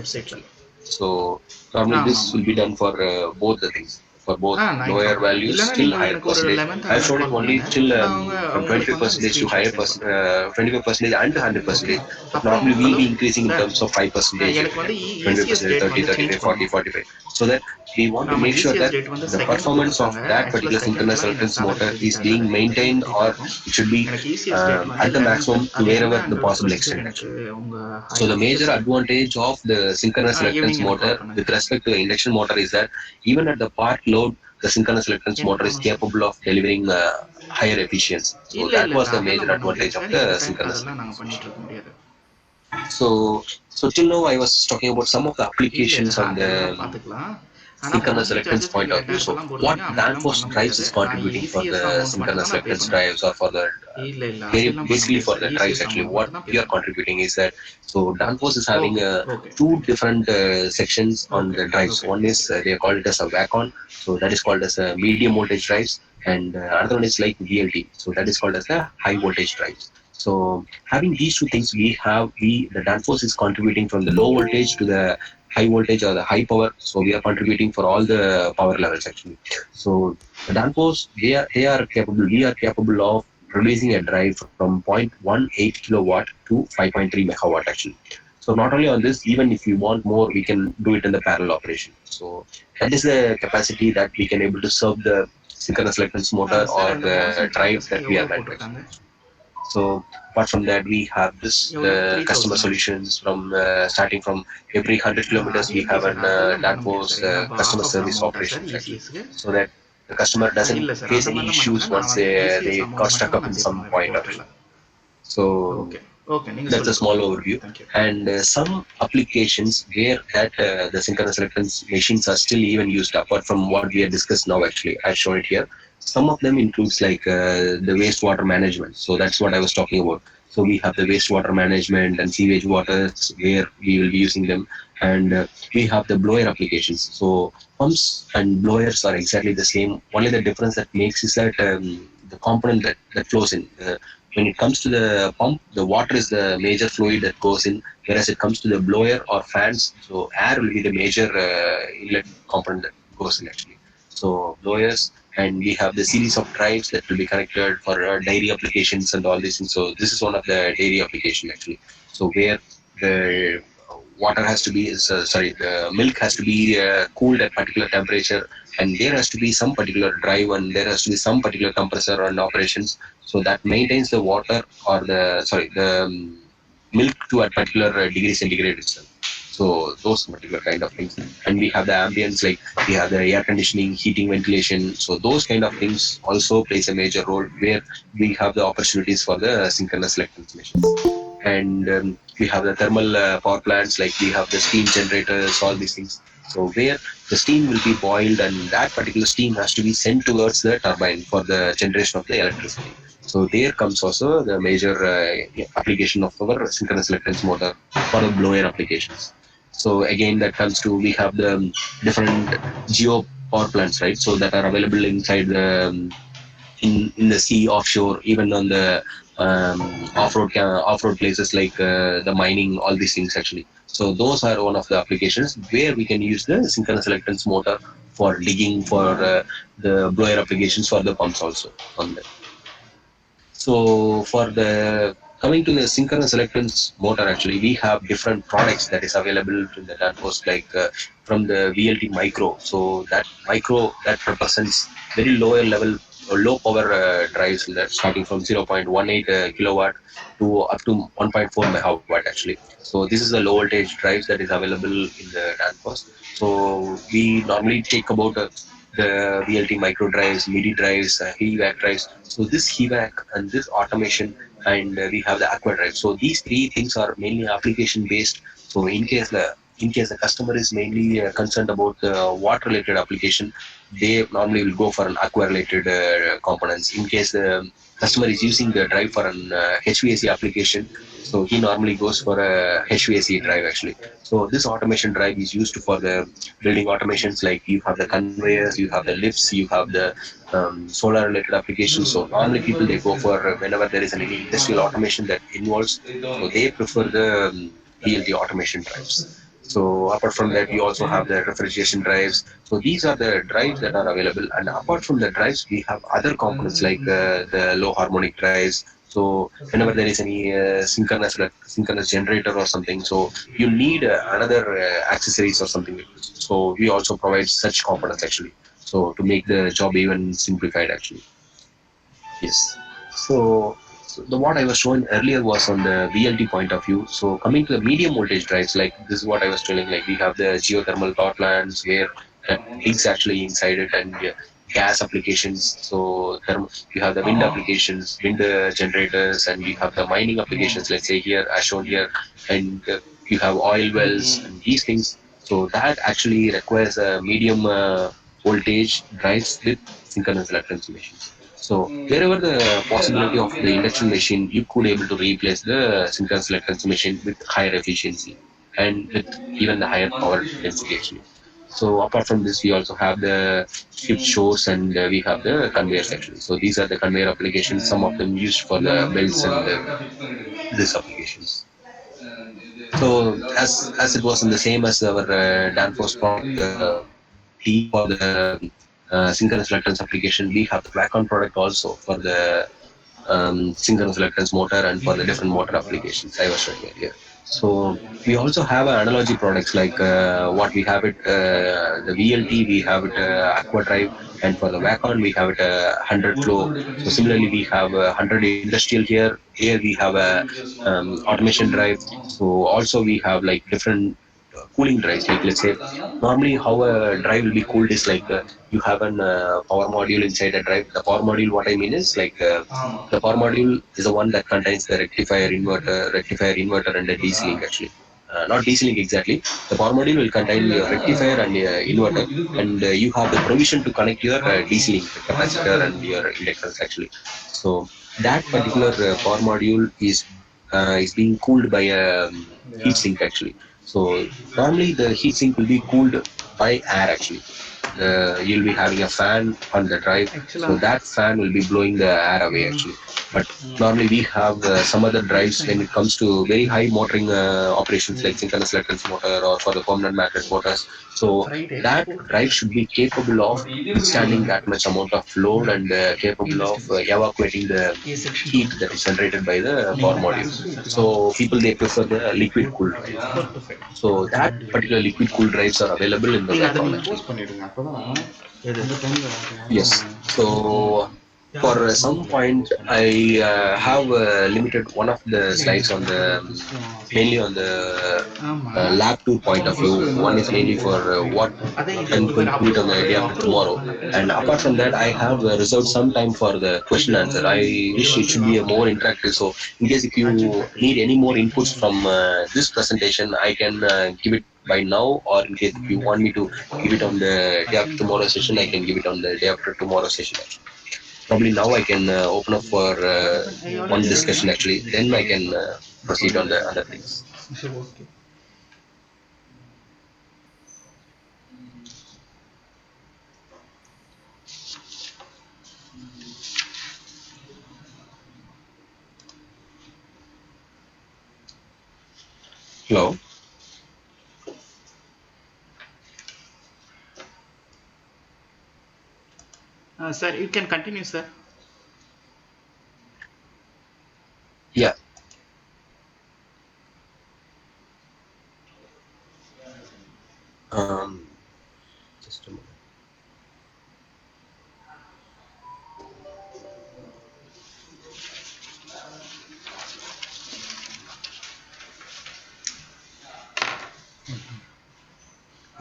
So normally this will be done for both the things, for both lower values till higher percentage. I have shown it only till from 25% to higher 25% and 100%. But normally we will be increasing in terms of 5%, 20%, 30, 35, 40, 45. So that we want to make sure that the performance of that particular synchronous electrons motor is being maintained, or it should be at the maximum to wherever the possible extent actually. So the major advantage of the synchronous electrons motor with respect to the induction motor is that even at the part load, the synchronous electrons motor is capable of delivering higher efficiency. So that was the major advantage of the synchronous electrons. So till now I was talking about some of the applications on the synchronous electrons point of view. So what Danfoss drives is contributing for the synchronous electrons drives, or for the basically for the drives actually, what we are contributing is that, so Danfoss is having two different sections on the drives. One is they call it as a VACON, so that is called as a medium voltage drives, and another one is like VLT, so that is called as the high voltage drives. So having these two things, the Danfoss is contributing from the low voltage to the high voltage or the high power. So we are contributing for all the power levels actually. So the Danfoss, we are capable of producing a drive from 0.18 kilowatt to 5.3 megawatt actually. So not only on this, even if we want more, we can do it in the parallel operation. So that is the capacity that we can able to serve the synchronous electrons motor or the drive that we are manufacturing. So apart from that, we have this customer solutions from starting from every 100 kilometers we have an Danfoss customer service operations actually, so that the customer doesn't face any issues once they got stuck up in some point of it. So that's a small overview. And some applications where that the synchronous electrons machines are still even used apart from what we have discussed now actually, I've shown it here. Some of them includes like the wastewater management. So that's what I was talking about. So we have the wastewater management and sewage waters where we will be using them. And we have the blower applications. So pumps and blowers are exactly the same. Only the difference that makes is that the component that flows in. When it comes to the pump, the water is the major fluid that goes in, whereas it comes to the blower or fans, so air will be the major inlet component that goes in actually. So blowers, and we have the series of drives that will be connected for dairy applications and all these things. So this is one of the dairy application actually. So where the water has to be, the milk has to be cooled at particular temperature, and there has to be some particular drive and there has to be some particular compressor and operations, so that maintains the water or the milk to a particular degree centigrade itself. So those particular kind of things. And we have the ambience, like we have the air conditioning, heating, ventilation. So those kind of things also plays a major role where we have the opportunities for the synchronous electrons machines. And we have the thermal power plants, like we have the steam generators, all these things. So where the steam will be boiled and that particular steam has to be sent towards the turbine for the generation of the electricity. So there comes also the major application of our synchronous electrons motor for the blower applications. So again, that comes to, we have the different geo power plants, right? So that are available inside the in the sea, offshore, even on the off-road places like the mining, all these things actually. So those are one of the applications where we can use the synchronous electrons motor for digging, for the blower applications, for the pumps also on that. So for the coming to the synchronous electrons motor, actually we have different products that is available in the Danfoss, like from the VLT micro. So that micro, that represents very lower level or low power drives, that starting from 0.18 kilowatt to up to 1.4 megawatt actually. So this is the low voltage drives that is available in the Danfoss. So we normally take about the VLT micro drives, MIDI drives, HVAC drives. So this HVAC and this automation, and we have the aqua drive. So these three things are mainly application based. So in case the customer is mainly concerned about the water related application, they normally will go for an aqua related components. In case the customer is using the drive for an HVAC application, so he normally goes for a HVAC drive actually. So this automation drive is used for the building automations, like you have the conveyors, you have the lifts, you have the solar related applications. So normally people, they go for whenever there is any industrial automation that involves, so they prefer the BLT automation drives. So apart from that, we also have the refrigeration drives. So these are the drives that are available. And apart from the drives, we have other components like the low harmonic drives. So whenever there is any synchronous generator or something, so you need another accessories or something. So we also provide such components actually. So to make the job even simplified actually. Yes. So the what I was showing earlier was on the VLT point of view. So coming to the medium voltage drives, like this is what I was telling, like we have the geothermal power plants where pigs actually inside it, and gas applications. So you have the wind applications, wind generators, and you have the mining applications, let's say here as shown here, and you have oil wells and these things. So that actually requires a medium voltage drives with synchronous electrons machines. So wherever the possibility of the induction machine, you could able to replace the synchronous electrons machine with higher efficiency and with even the higher power density actually. So apart from this, we also have the shift shores, and we have the conveyors actually. So these are the conveyor applications, some of them used for the belts and these applications. So as it was in the same as our Danfoss product, T for the synchronous electrons application, we have the Vacon product also for the synchronous electrons motor and for the different motor applications I was showing earlier. So we also have analogy products like what we have it, the VLT, we have it Aqua Drive, and for the Vacon we have it 100 flow. So similarly we have 100 industrial here. Here we have a automation drive. So also we have like different cooling drives, like let's say normally how a drive will be cooled is like you have an power module inside a drive. The power module, what I mean is like the power module is the one that contains the rectifier inverter and the DC link actually. Not DC link exactly. The power module will contain your rectifier and inverter, and you have the provision to connect your DC link, the capacitor and your inductors actually. So that particular power module is being cooled by a heat sink actually. So normally the heat sink will be cooled by air actually. You'll be having a fan on the drive, so that fan will be blowing the air away actually. But normally we have some other drives when it comes to very high motoring operations like synchronous electrons motor or for the permanent magnet motors. So that drive should be capable of withstanding that much amount of load and capable of evacuating the heat that is generated by the power module. So people, they prefer the liquid cooled drive. So that particular liquid cooled drives are available in the Vacon. Yes. So for some point, I have limited one of the slides on the mainly on the lab tour point of view. One is mainly for what I'm going to do it on the day after tomorrow. And apart from that, I have reserved some time for the question answer. I wish it should be a more interactive. So in case if you need any more inputs from this presentation, I can give it by now, or in case if you want me to give it on the day after tomorrow session, I can give it on the day after tomorrow session actually. Probably now I can open up for one discussion actually, then I can proceed on the other things. Hello. Sir, you can continue, sir. Yeah. Um, just a moment.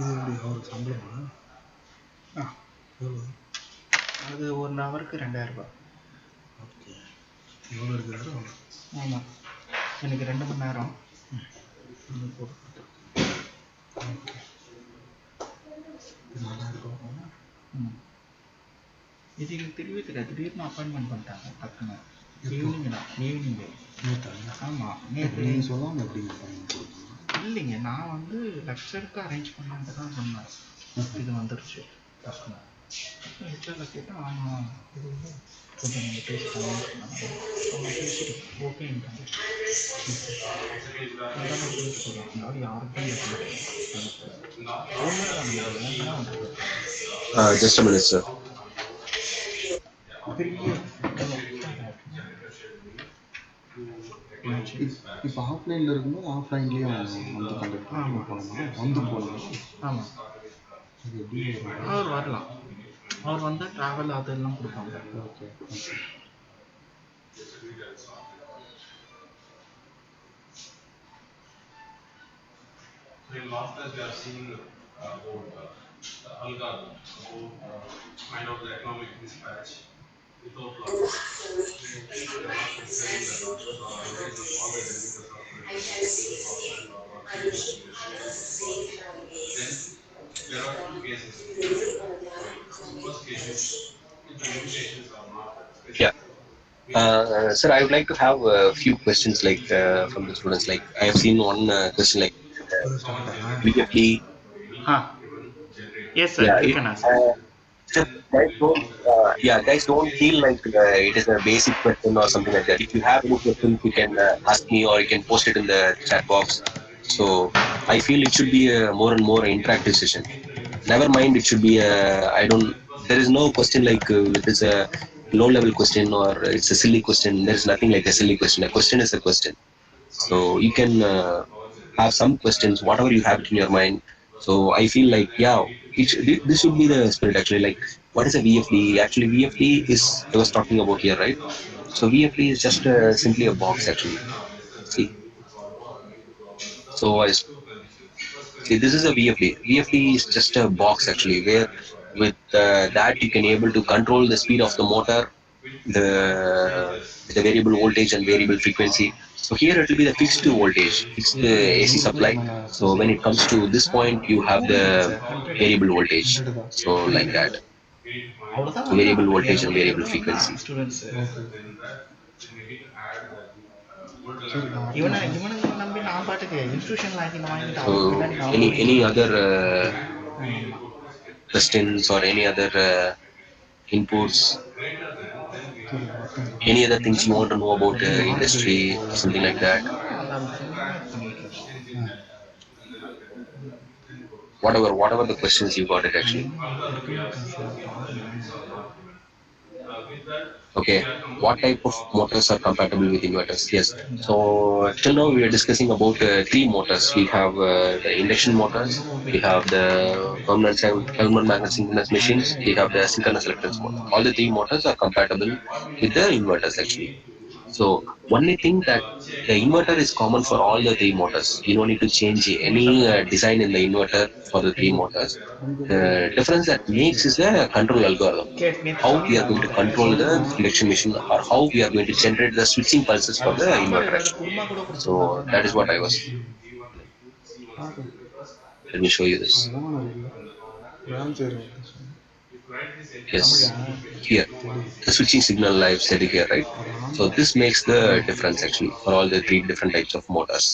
இது எப்படி அவருக்கு சம்பளமா ஆ, எவ்வளோ? அது 1 ஹவருக்கு 2000 ரூபாய். Okay, எவ்வளோ எடுக்கிறாரு அவ்வளோ. ஆமாம், எனக்கு 2 மணி நேரம். இன்னும் போட்டு ஓகே, இது நல்லா இருக்கும். ம். இது எனக்கு தெரியவே தெரியாது, திடீர்னு அப்பாயின்மெண்ட் பண்ணிட்டாங்க டக்குன்னு. எப்போ? ஈவினிங்கு. நேத்தாங்க. ஆமாம், நேற்று நேற்று. நீங்கள் சொல்லாமல் எப்படிங்க பண்ணி கொடுக்கணும்? இல்லைங்க, நான் வந்து லெக்சருக்கு அரேஞ்ச் பண்ணலான்ட்டு தான் சொன்னேன். இது வந்துருச்சு டக்குன்னு. ஹெச்ஆரில் கேட்டால் ஆமாம், இது வந்து கொஞ்சம் நீங்கள் பேசிட்டாங்கன்னு சொன்னாங்க. அவங்க பேசிட்டு ஓகேன்ட்டாங்க. அதான் நான் பேசிட்டு இருக்கேன். யாரும் யாருக்கும் Just a minute, sir. பெரிய இப்போ ஆஃப்லைனில் இருக்கும்போது ஆஃப்லைன்லேயும் வந்து கண்டக்ட் ஆமாம். போகணுமா? வந்து போகணுமா? ஆமாம், அது எப்படி வரும்? அவர் வரலாம். அவர் வந்தால் ட்ராவல் அதெல்லாம் கொடுப்பாங்க. Okay okay. In last class we are seeing about the algorithm, so find out the economic dispatch without loss. We are not considering the losses or otherwise all the derivatives are present or then there are two cases. First case is if the limitations are not Yeah. specified. Sir, I would like to have a few questions like from the students. Like I have seen one question like VFD. Yes, sir, Yeah, you can ask. sir, guys don't feel like it is a basic question or something like that. If you have any questions, you can ask me or you can post it in the chat box. So I feel it should be a more and more interactive session. Never mind, it should be a, I don't, there is no question like it is a low level question or it's a silly question. There is nothing like a silly question. A question is a question. So you can have some questions, whatever you have it in your mind. So I feel like, yeah, this should be the spirit actually. Like, what is a VFD? Actually, VFD is, I was talking about here, right? So VFD is just simply a box actually. See, so see, this is a VFD. VFD is just a box actually, where with that you can able to control the speed of the motor, the variable voltage and variable frequency. So here it will be the fixed voltage, fixed AC supply. So when it comes to this point, you have the variable voltage. So like that, அவ்வளோதான் so variable voltage and 200 variable தான் frequency. Students. சரி, நான் இவனுங்களை நம்பி நான் பாட்டுக்கு இன்ஸ்டியூஷனில் வாங்கிட்டு So அவங்க பின்னாடி நான் any other ஆமாம். questions or any other inputs? சரி ஒருத்தங்க Any other things you want to know about industry or something like that? Whatever the questions you got it actually. Okay, what type of motors are compatible with inverters? Yes. So till now we are discussing about three motors. We have the induction motors, we have the permanent magnet synchronous machines, we have the synchronous electronics motor. All the three motors are compatible with the inverters actually. So only thing that the inverter is common for all the three motors. You don't need to change any design in the inverter for the three motors. The difference that makes is the control algorithm. How we are going to control the induction machine or how we are going to generate the switching pulses for the inverter actually. So that is what I was. பார்க்க Let me show you this. அதான் இல்லை வேலை செய்கிறேன். Yes, here the switching signal I've said here, right? So this makes the difference actually for all the three different types of motors.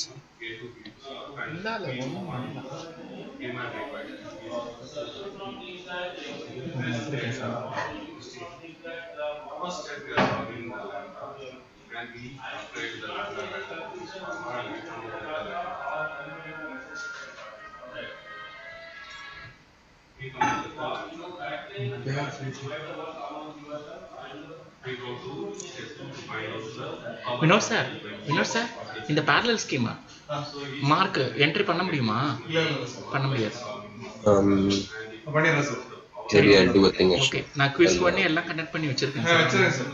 First step we are solving the lambda and we upgrade the lambda value to this formula and we come out with the lambda. We come out with the we go to step 2 to find out the power. Vinod sir Vinod sir இந்த parallel scheme mark entry பண்ண முடியுமா? பண்ண முடியாது. பண்ணிடுறேன் sir. Maybe I'll do a thing okay actually. நான் quiz பண்ணி எல்லாம் connect பண்ணி வச்சிருக்கேன் சார். வச்சிருக்கேன் சார்.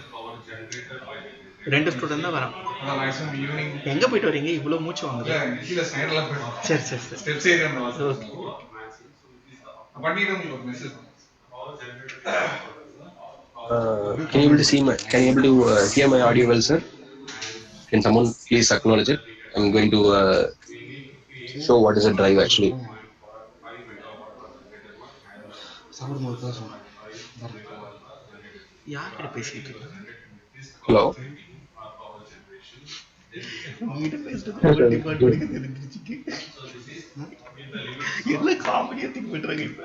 2 ஸ்டூடண்ட் தான் வரோம். அதான் மேக்ஸிமம் ஈவினிங் எங்க போயிட்டு வரீங்க இவ்வளவு மூச்சு வாங்குது? கீழே ஸ்னைடர்லாம் போயிடும். சரி சரி சரி. ஸ்டெப்ஸ் ஏறிறேன் வாசல். ஓகே. பண்ணிட்டு உங்களுக்கு ஒரு message Can you able to see my? Can you able to hear my audio well, sir? Can someone please acknowledge it? I'm going to show what is a drive actually. சாப்பிடும்போது பேசுவோம். யார்கிட்ட பேசிட்டு இருக்கீங்க? Hello. உங்ககிட்ட பேசுறது department தெரிஞ்சிச்சு. என்ன காமெடியா திங்க் பண்றாங்க இப்ப.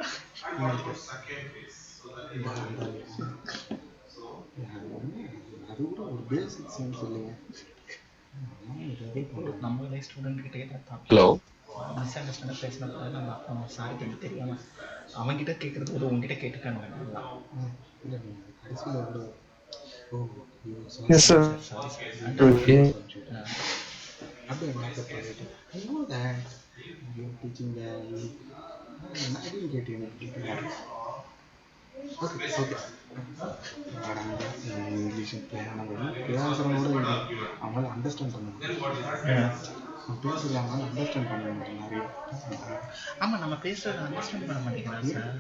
அது கூட ஒரு பேசிக் சென்ஸ் இல்லைங்க. நம்மளே ஸ்டூடெண்ட் கிட்டே தான் Hello. மிஸ் அண்டர்ஸ்டாண்ட் பேசினப்ப நம்ம சாரி கிட்ட தெரியாம அவன்கிட்ட கேட்கறது ஒரு உங்ககிட்ட கேட்டுக்காங்க. இல்லை கடைசியில் கூட Yes, sir. Okay. அப்படியே மாற்ற I know that you're teaching the I didn't get you. Okay, okay. English பேசுகிறவங்களோட அவங்களால அண்டர்ஸ்டாண்ட் பண்ண பேசுறது அவங்களால அண்டர்ஸ்டாண்ட் பண்ண முடியும் நிறைய. ஆமா நம்ம பேசுறது அண்டர்ஸ்டாண்ட் பண்ண மாட்டேங்கிறாங்க சார்.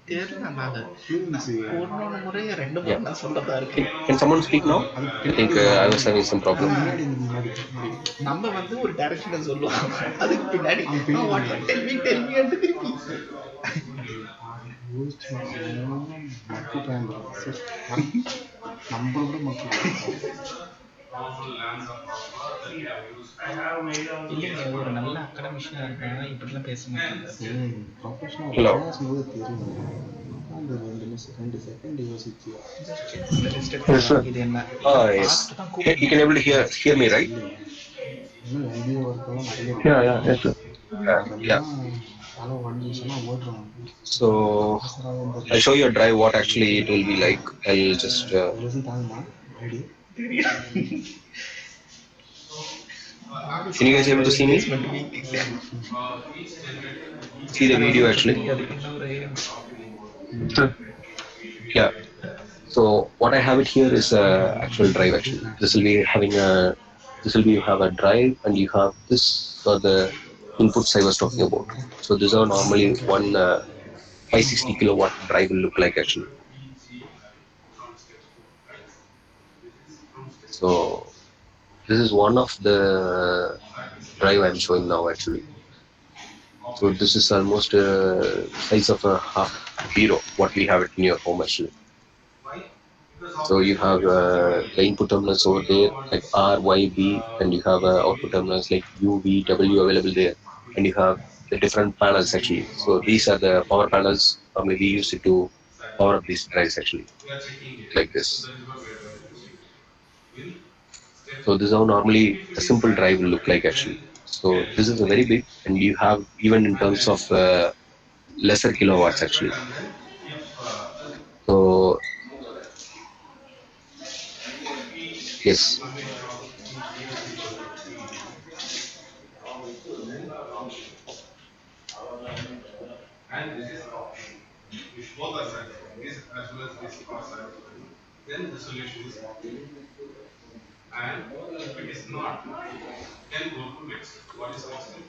தெரியல நாங்க ஒரு முறை 2 முறை நான் சொல்றதா இருக்கு. Can someone speak now? I think I was having some problem. நம்ம வந்து ஒரு டைரக்ஷனை சொல்லுவோம், அதுக்கு பின்னாடி டெல் மீ வந்து திருப்பி நம்மளோட மக்கள் இல்லைங்க ஒரு நல்ல அகாடமிஷனா இருந்தா இப்படிலாம் பேச மாட்டாங்க. ப்ரொஃபஷனல் பேசும்போது தெரியும். அந்த 2 செகண்ட் யோசிச்சு இது என்ன Yes. You can able to hear me, right? இன்னும் எம்பிஏ ஒர்க்கெல்லாம் நிறைய Yes, sir. Yeah. பல 1 நிமிஷம்லாம் ஓடுறோம். So I'll show you a drive what actually it will be like. I'll just தாங்கம்மா ready. Can you guys able to see me? See the video actually. Yeah. So what I have it here is a actual drive actually. This will be having a you have a drive and you have this for the inputs I was talking about. So these are normally one 560 kilowatt drive will look like actually. So this is one of the drive I'm showing now actually. So this is almost size of a half hero what we have it in your home actually. So you have the input terminals over there like R, Y, B, and you have output terminals like U, V, W available there, and you have the different panels actually. So these are the power panels. Maybe we use it to power up these drives actually, like this. So this is how normally a simple drive will look like actually. So this is a very big, and you have even in terms of lesser kilowatts actually. So yes. And this is option. If both are satisfied, this as well as this are satisfied, then the solution is option. And if it is not, then go to next step. What is next step?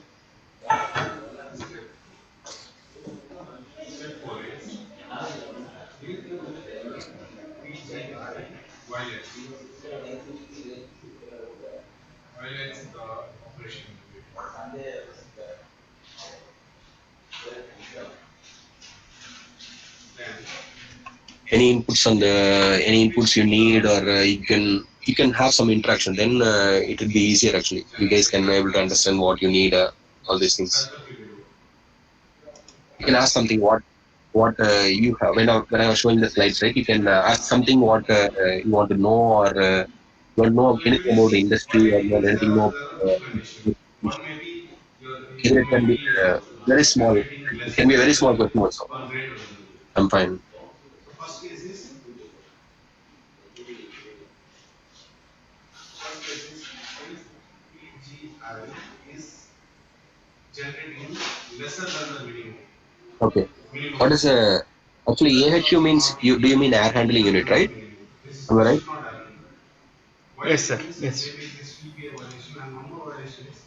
Step 4 is violates the operation. Then Any inputs on the any inputs you need, or you can have some interaction. Then it will be easier actually. You guys can be able to understand what you need, all these things. You can ask something what you have when I was showing the slides, right? You can ask something what you want to know, or don't know Like anything this, about the industry or you don't anything know there are two conditions. uh, One may be either it you are can be making very small. generating It lesser can be a than very the small limit question also. or greater than the limit. I'm fine. So first case is first case is if PGI is generating lesser than the Okay. minimum What is speed. actually That is AHU also means not you do you mean air handling lesser unit, than the right? minimum. Am I This right? should not happen. Why Yes, it sir. means Yes. maybe it is PPA violation and one more violation is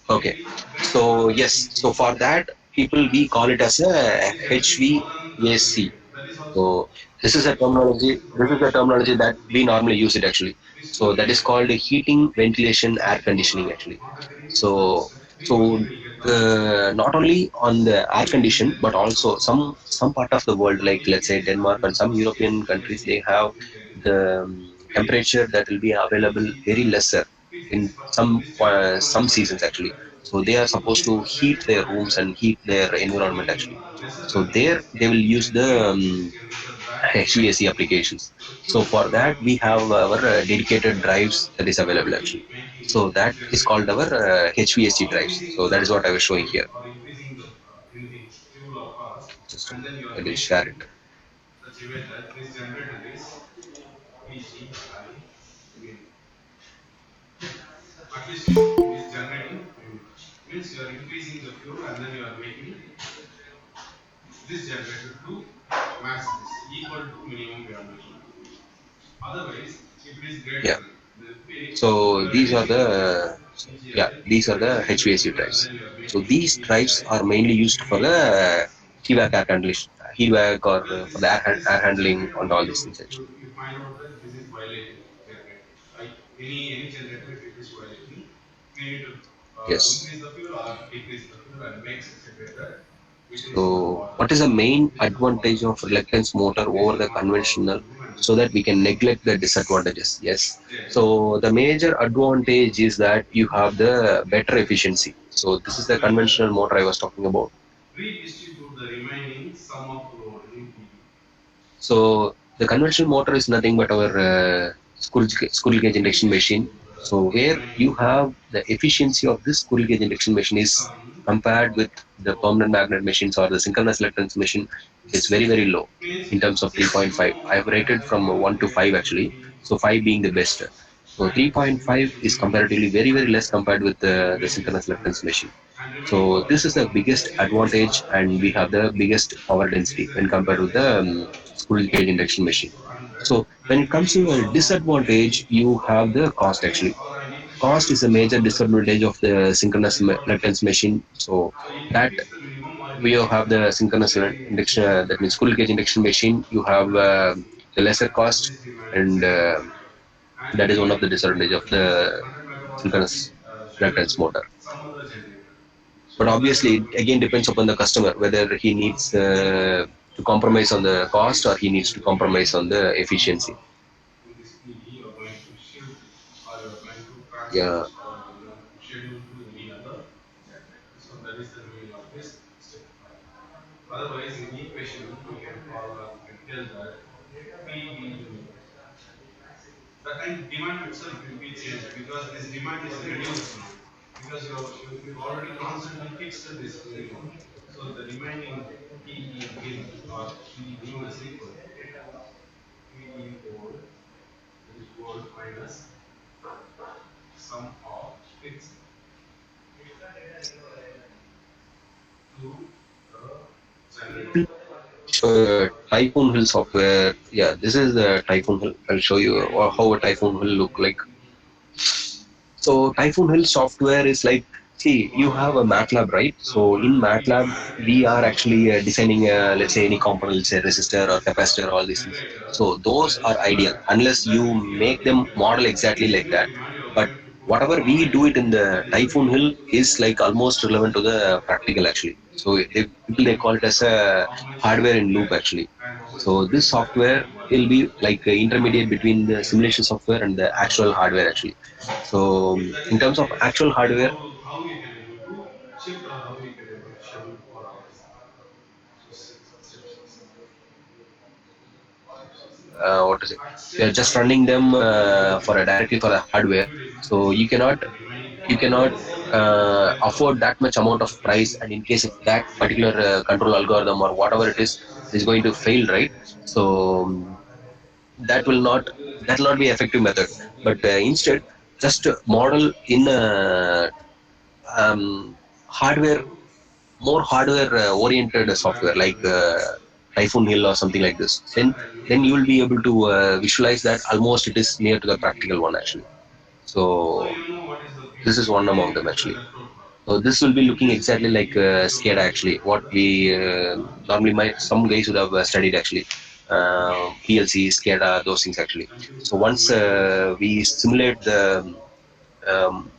Okay. maybe greater So than the yes, so PG for that people we max. call it as It a is generating more than the HVAC. limit. That is also So this is a violation. terminology. This is This is a violation terminology of that we the normally use it actually. these two So that is limits. called heating, ventilation, air If both conditioning are actually. not occurring, then So step 3 only so will get the application. not only on the air How it is condition, then but we will come also to know first. some part of the world, So like let's say PPA is Denmark happening. and The some first case European countries, PPA they have will get into the PG. temperature that will be available very lesser in This generator command some is seasons violated. actually. So they are So supposed if to heat generator their has rooms a and heat their environment going actually. lesser So than there this, they will use then the PPA generator that HVAC applications. so So Q for that we have our dedicated so drives that is available actually. So this that is generator called our HVAC or drives. increasing So that is the what I was showing fuel here. or increasing the anything fuel or cost, Just and then you are I will share making it. such a way that this generator is PGI min. At least it is generating min. Means you are increasing the fuel and then you are making this generator to max this equal to minimum we are making. Otherwise, if it is Yeah. greater, then So you are these are reducing the the yeah, PGI, these are the reducing the HVAC fuel, and drives. then you are So making these drives PGI are mainly used for min the max. HVAC air condition, HVAC or Well, for the air this handling generator and only all these things actually. you find out that this is violating generator. Right? Any generator if it is violating, we need to Yes. increase the fuel or decrease the fuel and make such a way that it is in the So order. what is the main It is in the order. advantage of reluctance motor This over is the not power conventional minimum and this so that is we can neglect the disadvantages? Yes. generator. So the major advantage is that you have the better efficiency. So this is the Well, conventional motor I was talking about. redistribute the remaining sum of load in PV. So the conventional motor is nothing but our squirrel cage induction machine. Redistribute So the where you remaining have the efficiency of this squirrel cage induction machine is sum compared of with the load. permanent magnet machines or the synchronous electrons machine, is very low Means in terms of since you 3.5. know I have rated that from one 1 to 5 way will actually. be So 5 being the best. So and this 3.5 is remaining comparatively is very 100 less compared with then the remaining is synchronous electrons 100 machine. and remaining So power this is the biggest advantage, and we have the biggest power this is density the when compared with the utilization squirrel cage induction machine. so 100 So when and it comes remaining to a power disadvantage, you have the cost again actually. or I need to Cost schedule is a to some major other disadvantage of the that synchronous is what we electrons can do. machine. So So you can that fix the minimum or we you can have the synchronous induction, schedule that means max. squirrel cage induction machine. You have the lesser cost, This demand is and and that is one of the remaining disadvantage of 100 the 100 megawatt will be synchronous scheduled electrons to motor. some other generator. But So that obviously, it again depends upon the customer whether he once needs you make to compromise on the cost or this he needs to compromise remaining on the amount efficiency. of in this PV you are going to shift or you are going to Yeah. transmit or you are going to schedule to any other generator. So that is the meaning of this step 5. Otherwise, in the equation, we can call or we can tell that PV that time demand itself will be changed because this demand is reduced now because you already constantly fixed this minimum. So the remaining PE min or PE new is equal to PE old, that is old minus sum of fixed to the generator. So Typhoon Hill software. Yeah, this is the Typhoon Hill. I'll show you how a Typhoon Hill look like. So Typhoon Hill software is like, see, you have a Matlab, right? The So old in Matlab, demand we are actually designing, let's say, minus any of component, let's say resistor or capacitor, all these things. generator So those that is are ideal flat. unless That you will be a make big them demand. model exactly This like big that. demand you are But going to put whatever we do it in that the is the Typhoon minimum. Hill is like almost relevant to the practical actually. So people they call it as a How much hardware in loop flex actually. and how much So this software will be like intermediate between the simulation software and the actual hardware actually. So if that is in the terms of case, actual then hardware, how you can able to shift or how you can able to schedule 4 hours. So step 6. what is it? We are just running them for a directly for the hardware. So you cannot afford that much amount of price, and in case if that particular control algorithm or whatever it is going to fail, right? So that will not that will not be effective method, but instead just model in hardware, more hardware oriented software like Typhoon Hill or something like this. Then you will be able to visualize that almost it is near to the practical one actually. So So you know what is the this is one among them the actually. electrode curve. So this will be looking This exactly like SCADA actually. What we normally some guys would have studied actually. PLC, SCADA, those things actually. So once we simulate the um,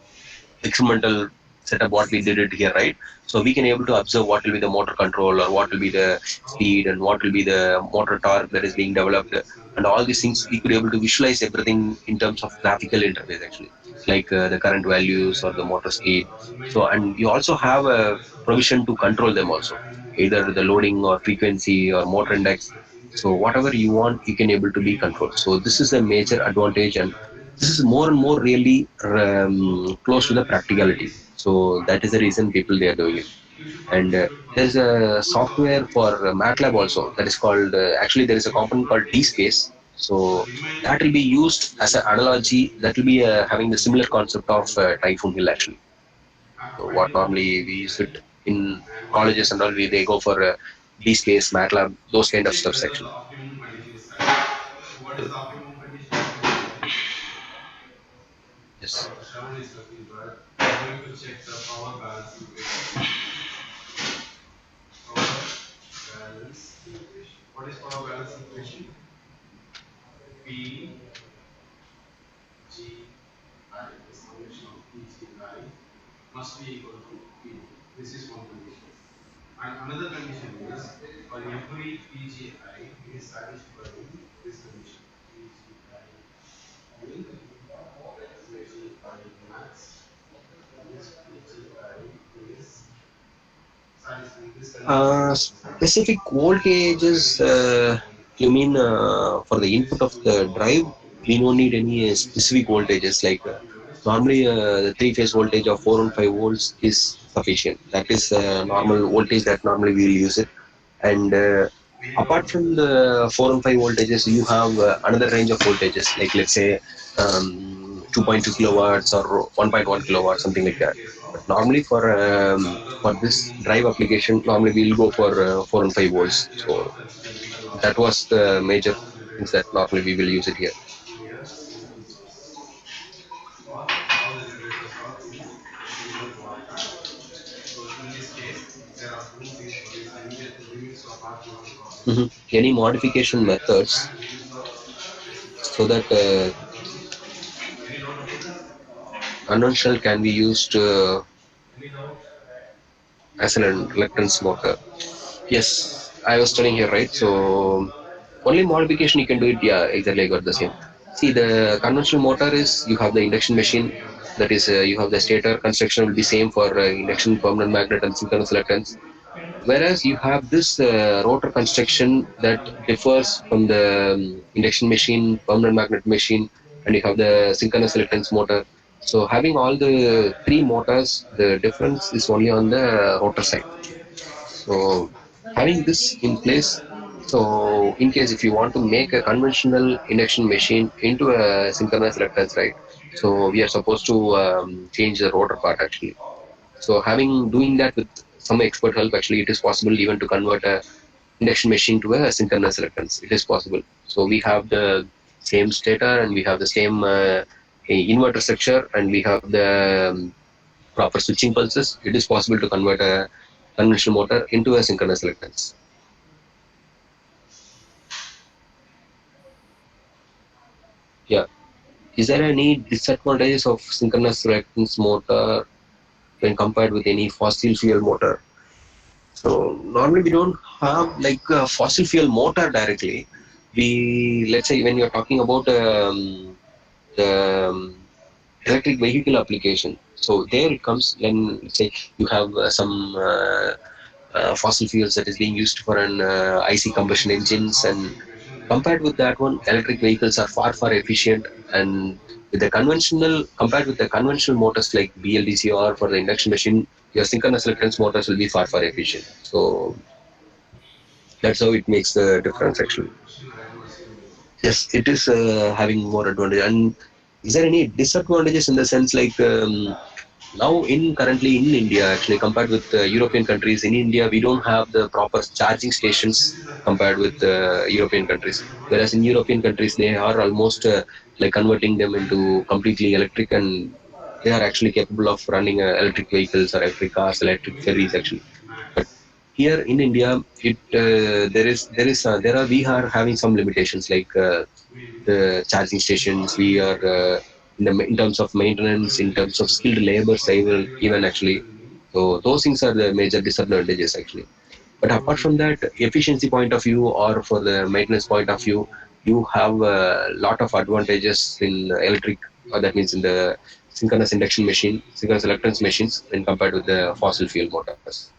experimental setup what we did it here, right? So we can able to observe what will be the motor control, or what will be the speed, and what will be the motor torque that is being developed, and all these things we could able to visualize everything in terms of graphical interface actually, like the current values or the motor speed. So and you also have a provision to control them also, either the loading or frequency or motor index. So whatever you want you can able to be controlled. So this is a major advantage, and this is more and more really close to the practicality. So that is the reason people they are doing it. And there's a software for Matlab also that is called actually there is a component called DSpace. So that will be used as an analogy. That will be having the similar concept of Typhoon Hill actually. So what normally we use it in colleges and all, they go for DSpace, Matlab, those kind of Say stuffs whether the actually. optimum condition is satisfied. So what is the optimum condition? Yes. Shravan is looking good. I'm going to check the power balance equation. Power balance equation. What is power balance equation? P G I, the summation of P G I must be equal to P. This is one condition. And another condition is for every PGI it is satisfying this condition. PGI will PGI max. This PGI is satisfying this condition. Specific voltages, you mean for the input of the drive, we don't need any specific voltages. Like normally, the three-phase voltage of 415 volts is sufficient. That is normal voltage that normally we will use it. And apart from the 415 voltages, you have another range of voltages. Like let's say 2.2 kilowatts or 1.1 kilowatts, something like that. But normally for this drive application, normally we'll go for 4 and 5 volts. So that was the major things that normally we will use it here. Here single source. All the generators are in single watt. So in this case, there are two things for this immediate limits of R1 cost. Any modification methods And limits of so reciprocity. that Any doubt about this? conventional can be used Any doubt? as an reluctance motor. Yes, I was telling here, right? So only modification you can do it. Yeah, exactly. I got the same. See, the conventional motor is you have the induction machine. That is, you have the stator construction will be same for induction, permanent magnet, and synchronous reluctance. Whereas you have this rotor construction that differs from the induction machine, permanent magnet machine, and you have the synchronous reluctance motor. So having all the three motors, the difference is only on the rotor side. So having this in place, so in case if you want to make a conventional induction machine into a synchronous reluctance, right? So we are supposed to change the rotor part actually. So having doing that with some expert help, actually, it is possible even to convert a induction machine to a synchronous reluctance. It is possible. So we have the same stator and we have the same inverter structure and we have the proper switching pulses. It is possible to convert a conventional motor into a synchronous reluctance. Yeah. Is there any disadvantages of synchronous reluctance motor when compared with any fossil fuel motor? So normally we don't have like a fossil fuel motor directly. We, let's say when you're talking about the electric vehicle application. So there it comes when, let's say, you have some fossil fuels that is being used for an IC combustion engines, and compared with that one, electric vehicles are far efficient, and with the conventional compared with the conventional motors like BLDC or for the induction machine, your synchronous reluctance motors will be far efficient. So that's how it makes the difference actually. Yes, it is having more advantage. And is there any disadvantages in the sense like now in currently in India actually compared with European countries, in India we don't have the proper charging stations compared with European countries. Whereas in European countries they are almost like converting them into completely electric, and they are actually capable of running electric vehicles or electric cars, electric ferries actually. But here in India, there are we are having some limitations like the charging stations. We are in terms of maintenance, in terms of skilled labor, even actually. So those things are the major disadvantages actually. But apart from that, efficiency point of view or for the maintenance point of view, you have a lot of advantages in electric. That means in the synchronous induction machine, synchronous reluctance machines, when compared with the fossil fuel motors.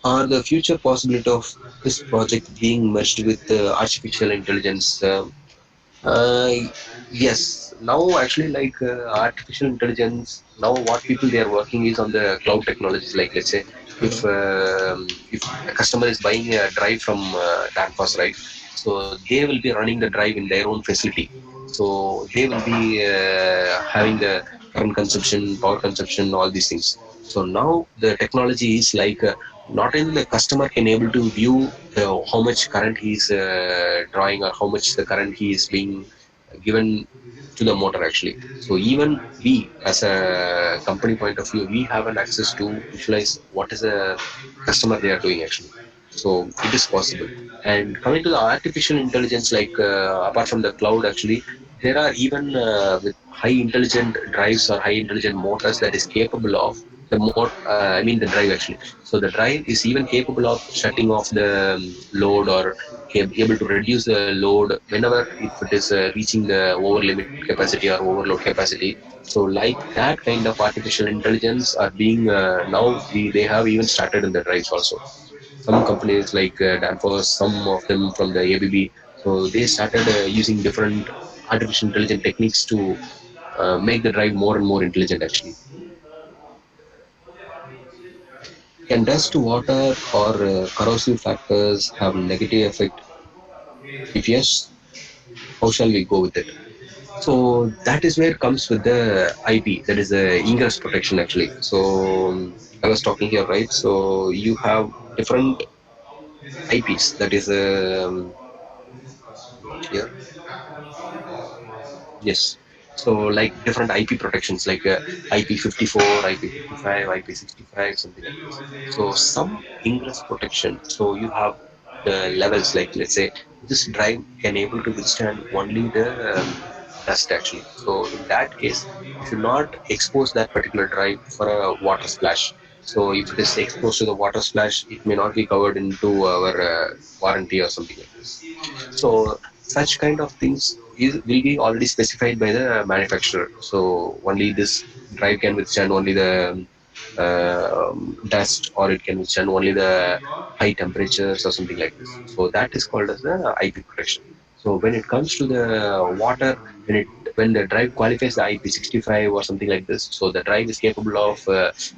Are the future possibility of this project being merged with artificial intelligence? Uh, yes. Now, actually, like artificial intelligence, now what people they are working is on the cloud technologies. Like, let's say, if a customer is buying a drive from Danfoss, right? So they will be running the drive in their own facility. So they will be having the current consumption, power consumption, all these things. So now the technology is like not only the customer can able to view how much current he is drawing or how much the current he is being given to the motor actually. So even we as a company point of view, we have an access to visualize what is the customer they are doing actually. So it is possible. And coming to the artificial intelligence, like apart from the cloud actually, there are even with high intelligent drives or high intelligent motors that is capable of I mean the drive actually. So the drive is even capable of shutting off the load or able to reduce the load whenever if it is reaching the over limit capacity or overload capacity. So like that kind of artificial intelligence are being they have even started in the drives also. Some companies like Danfoss, some of them from the ABB, so they started using different artificial intelligence techniques to make the drive more and more intelligent actually. Can dust, water, or corrosive factors have negative effect? If yes, how shall we go with it? So that is where it comes with the IP, that is the ingress protection actually. So I was talking here, right? So you have different IPs, that is here. Yes. So like different IP protections like IP54, IP55, IP65, something like this. So some ingress protection. So you have the levels like let's say this drive can able to withstand only the dust actually. So in that case, you should not expose that particular drive for a water splash. So if it is exposed to the water splash, it may not be covered into our warranty or something like this. So such kind of things will be already specified by the manufacturer. So only this drive can withstand only the dust, or it can withstand only the high temperatures or something like this. So that is called as the IP protection. So when it comes to the water, when the drive qualifies the IP65 or something like this, so the drive is capable of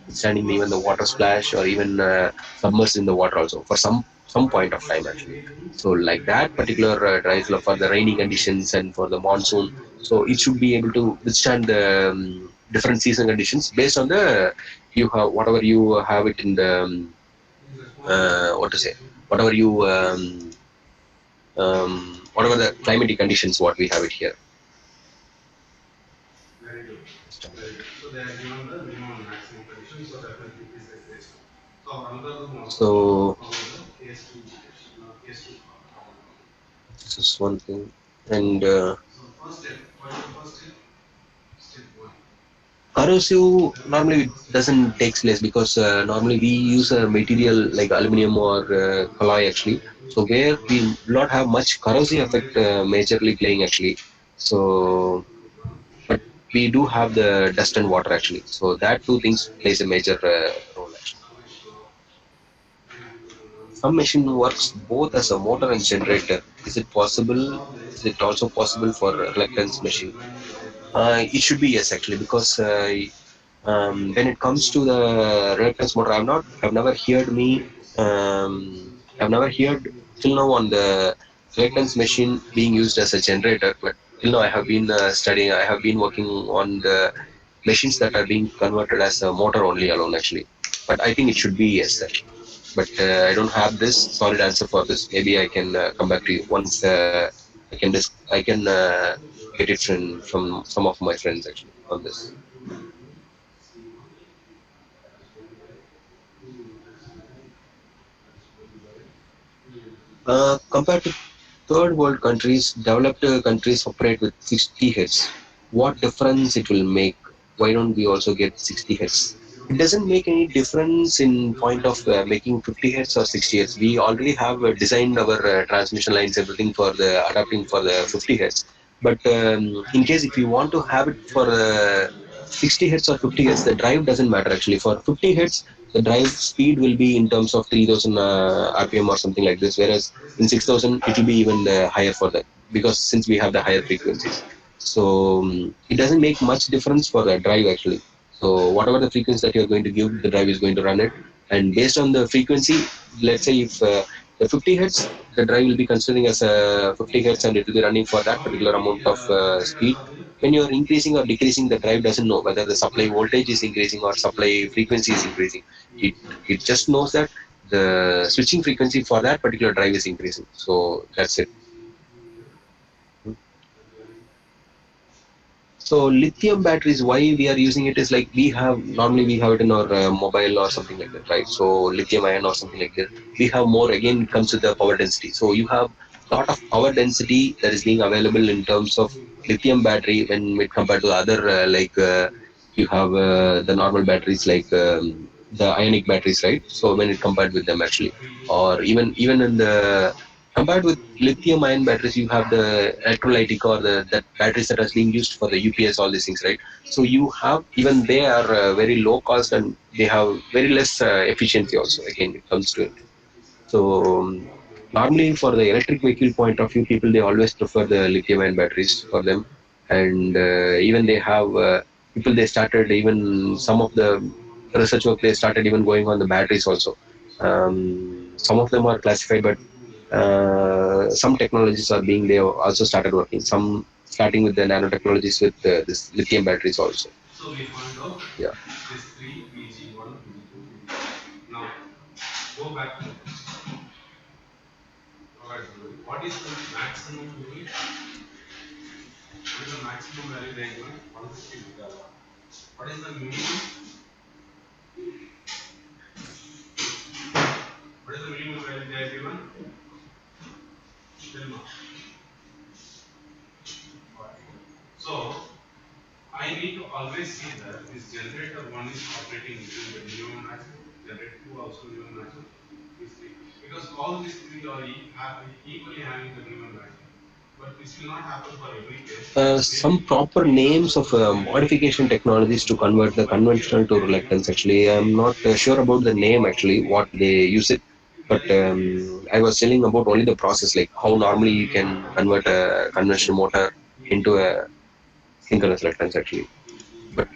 withstanding even the water splash or even submerged in the water also for some point of time actually. So like that particular drive for the rainy conditions and for the monsoon, so it should be able to withstand the different season conditions based on the you have whatever you have it in the what to say whatever you whatever the climatic conditions what we have it here. Very good. Very good. So they are given the minimum and maximum conditions, so definitely it is a case. So our algorithm also follows the case two case two problem. This is one thing. And So first step, what is the first step? Step one. corrosive normally doesn't take place because normally we use a material like aluminum or alloy actually. So where we will not have much corrosive effect majorly playing actually. So but we do have the dust and water actually. So that two things plays a major role actually. some machine works both as a motor and generator. Is it possible? Is it also possible for reluctance machine? It should be yes, actually, because when it comes to the reluctance motor, I've never heard I've never heard till now on the reluctance machine being used as a generator. But till now, I have been studying. I have been working on the machines that are being converted as a motor only alone, actually. But I think it should be yes, actually. But I don't have this solid answer for this. Maybe I can come back to you once I can get it from some of my friends actually on this. Compared to third world countries, developed countries operate with 60 Hz. What difference it will make? Why don't we also get 60 Hz? It doesn't make any difference in point of making 50 Hz or 60 Hz. We already have designed our transmission lines, everything for the adapting for the 50 Hz. But in case if you want to have it for 60 Hz or 50 Hz, the drive doesn't matter actually. For 50 Hz, the drive speed will be in terms of 3000 RPM or something like this, whereas in 6000 it will be even higher for that, because since we have the higher frequencies. So it doesn't make much difference for the drive actually. So whatever the frequency that you're going to give, the drive is going to run it. And based on the frequency, let's say if the 50 Hz, the drive will be considering as a 50 Hz and it will be running for that particular amount of speed. When you're increasing or decreasing, the drive doesn't know whether the supply voltage is increasing or supply frequency is increasing. It just knows that the switching frequency for that particular drive is increasing. So that's it. So lithium batteries, why we are using it is like normally we have it in our mobile or something like that, right? So lithium ion or something like that. We have more, again, it comes to the power density. So you have a lot of power density that is being available in terms of lithium battery when it compared to other you have the normal batteries like the ionic batteries, right? So when it compared with them actually, or even in the compared with lithium ion batteries, you have the electrolytic or the that batteries that are being used for the UPS, all these things, right? So you have, even they are very low cost and they have very less efficiency also. Again, it comes to it. So normally for the electric vehicle point of view, people they always prefer the lithium ion batteries for them, and even they have people they started even some of the research work they started even going on the batteries also. Some of them are classified, but some technologies are being they also started working. Some starting with the nanotechnologies with this lithium batteries also. So we found out Yeah. this 3 VG1 VG2. Now go back to what is the maximum limit? What is the maximum value they are given? 150 gigawatt. What is the minimum? What is the minimum value they are given? Till now. So I need to always see that this generator 1 is operating within the minimum maximum, generator 2 also minimum maximum, these 3. Because all these 3 are equally having the minimum maximum. But this will not happen for every case. Some proper names of modification technologies to convert the conventional to reluctance. Actually, I'm not sure about the name actually, what they use it. But I was telling about only the process, like how normally you can convert a conventional motor into a synchronous reluctance actually. But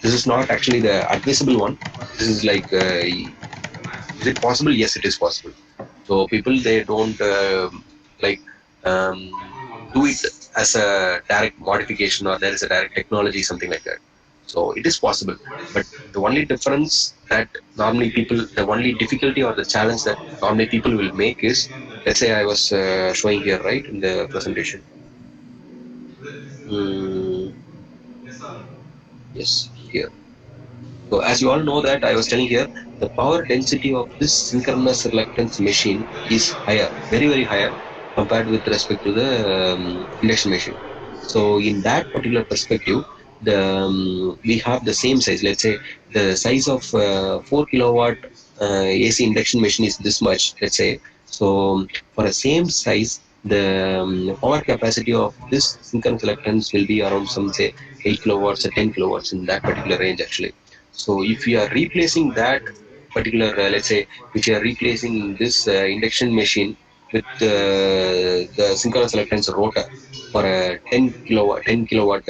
this is not actually the advisable one. This is like, is it possible? Yes, it is possible. So people they don't like do it as a direct modification or there is a direct technology, something like that. So it is possible, but the only difference that normally people, the only difficulty or the challenge that normally people will make is, let's say I was showing here, right, in the presentation. Yes, here. So as you all know that I was telling here, the power density of this synchronous reluctance machine is higher, very, very higher compared with respect to the induction machine. So in that particular perspective, we have the same size. Let's say the size of 4 kilowatt AC induction machine is this much, let's say. So for the same size, the power capacity of this synchronous reluctance will be around some say 8 kilowatts or 10 kilowatts in that particular range actually. So if we are replacing that particular, let's say, which are replacing this induction machine with the synchronous reluctance rotor for a 10 kilowatt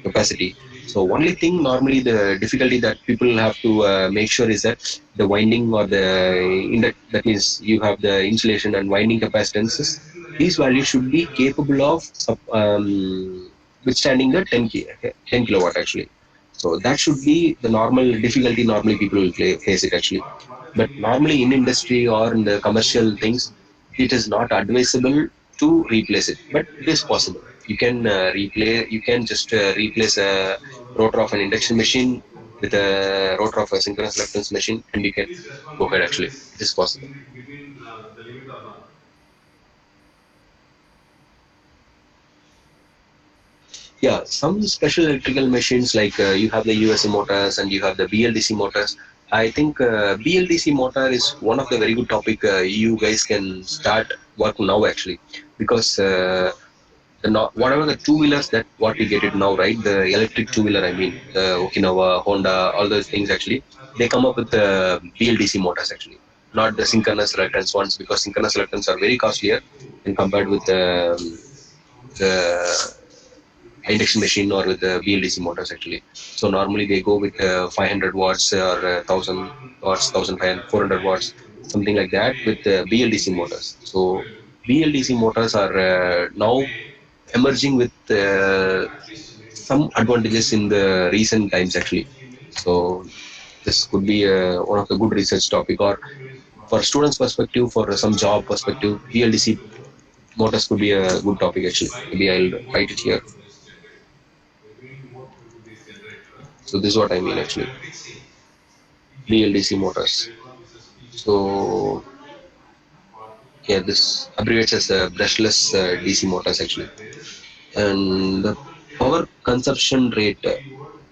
capacity. So only thing normally the difficulty that people have to make sure is that the winding or the that means you have the insulation and winding capacitances. These values should be capable of withstanding the 10 kilowatt actually. So that should be the normal difficulty normally people will face it actually. But normally in industry or in the commercial things, it is not advisable to replace it, but it is possible. You can you can just replace a rotor of an induction machine with a rotor of a synchronous reluctance machine, and you can go ahead actually. It is possible. Between the limit or not? Yeah, some special electrical machines like you have the USA motors and you have the BLDC motors. I think BLDC motor is one of the very good topic you guys can start work now actually, because whatever the two wheelers that what we get it now, right? The electric two wheeler, I mean, the Okinawa, Honda, all those things actually, they come up with the BLDC motors actually, not the synchronous reluctance ones, because synchronous reluctance are very costlier when compared with the induction machine or with the BLDC motors actually. So normally they go with 500 watts or 1000 watts, 1500, 400 watts, something like that with BLDC motors. So BLDC motors are now emerging with some advantages in the recent times actually. So this could be one of the good research topic, or for students perspective, for some job perspective, BLDC motors could be a good topic actually. Maybe I'll write it here. So this is what I mean actually. BLDC motors. So yeah, this abbreviates as brushless DC motors actually. And the power consumption rate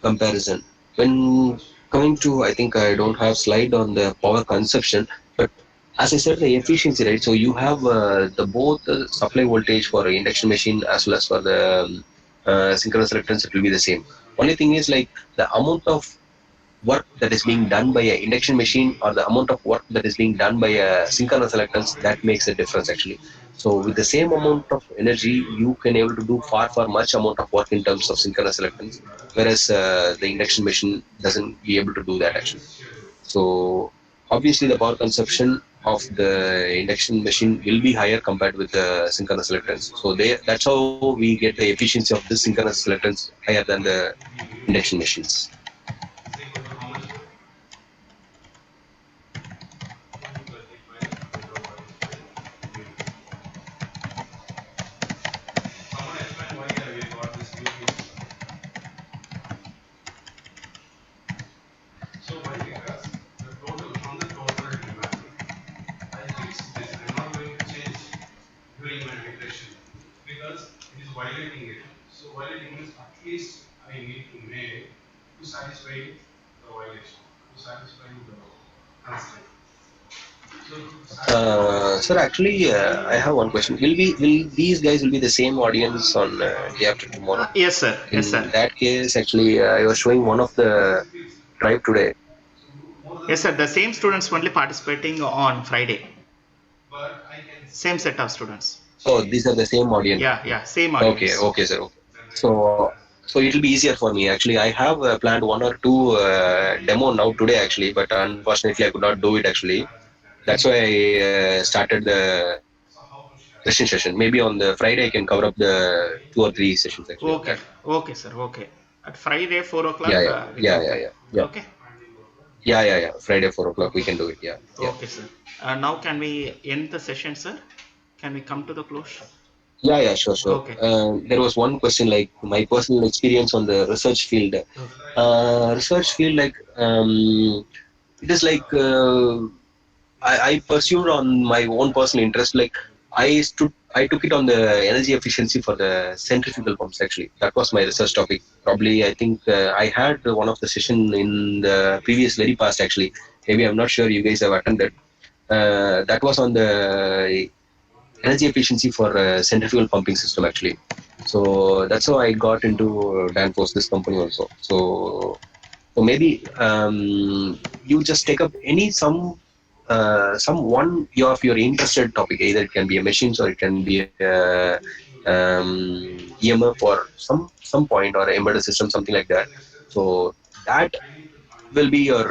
comparison. When coming to, I think I don't have slide on the power consumption, but as I said, the efficiency, right? So you have the both supply voltage for induction machine as well as for the synchronous reluctance, it will be the same. Only thing is like the amount of work that is being done by an induction machine or the amount of work that is being done by a synchronous reluctance, that makes a difference actually. So with the same amount of energy, you can able to do far much amount of work in terms of synchronous reluctance, whereas the induction machine doesn't be able to do that actually. So obviously the power consumption of the induction machine will be higher compared with the synchronous reluctance. So that's how we get the efficiency of the synchronous reluctance higher than the induction machines. Violating it. So violating means at least I need to make to satisfy the violation, to satisfy the constraint. Sir, actually, I have one question. Will these guys will be the same audience on day after tomorrow? Yes, sir. Yes, sir. In that case, actually, I was showing one of the drive today. Yes, sir. The same students only participating on Friday. Same set of students. Oh, these are the same audience. Yeah, same audience. Okay, sir. Okay. So it will be easier for me. Actually, I have planned one or two demo now today actually, but unfortunately I could not do it actually. That's why I started the question session. Maybe on the Friday I can cover up the 2 or 3 sessions actually. Okay, sir. Okay. At Friday 4 o'clock. Yeah. Okay. Yeah. Friday 4 o'clock we can do it. Yeah. Okay, sir. Now can we end the session, sir? Can we come to the close? Yeah, sure. Okay. There was one question like my personal experience on the research field. Research field like it is like I pursued on my own personal interest. Like I took it on the energy efficiency for the centrifugal pumps actually. That was my research topic. Probably I think I had one of the session in the previous very past actually. Maybe I'm not sure you guys have attended. That was on the energy efficiency for centrifugal pumping system actually. So that's how I got into Danfoss, this company also. So So maybe you just take up some one of your interested topic. Either it can be a machines or it can be a EMF or some point or embedded system, something like that. So that will be your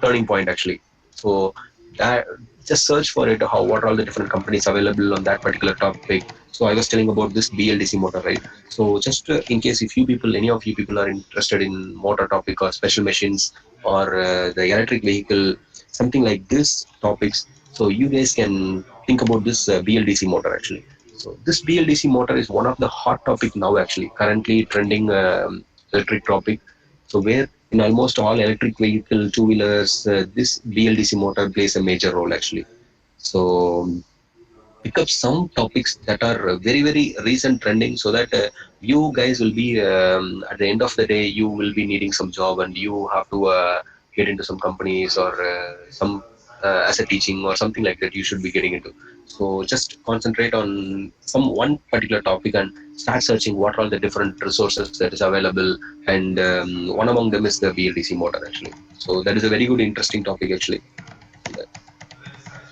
turning point actually. So that just search for it. What are all the different companies available on that particular topic? So I was telling about this BLDC motor, right? So just in case if any of you people are interested in motor topic or special machines or the electric vehicle, something like this topics. So you guys can think about this BLDC motor actually. So this BLDC motor is one of the hot topic now actually, currently trending electric topic. So where in almost all electric vehicle, two-wheelers, this BLDC motor plays a major role actually. So pick up some topics that are very very recent trending, so that you guys will be at the end of the day you will be needing some job and you have to get into some companies or some as a teaching or something like that you should be getting into. So just concentrate on some one particular topic and start searching what are the different resources that is available, and one among them is the BLDC motor actually. So that is a very good interesting topic actually.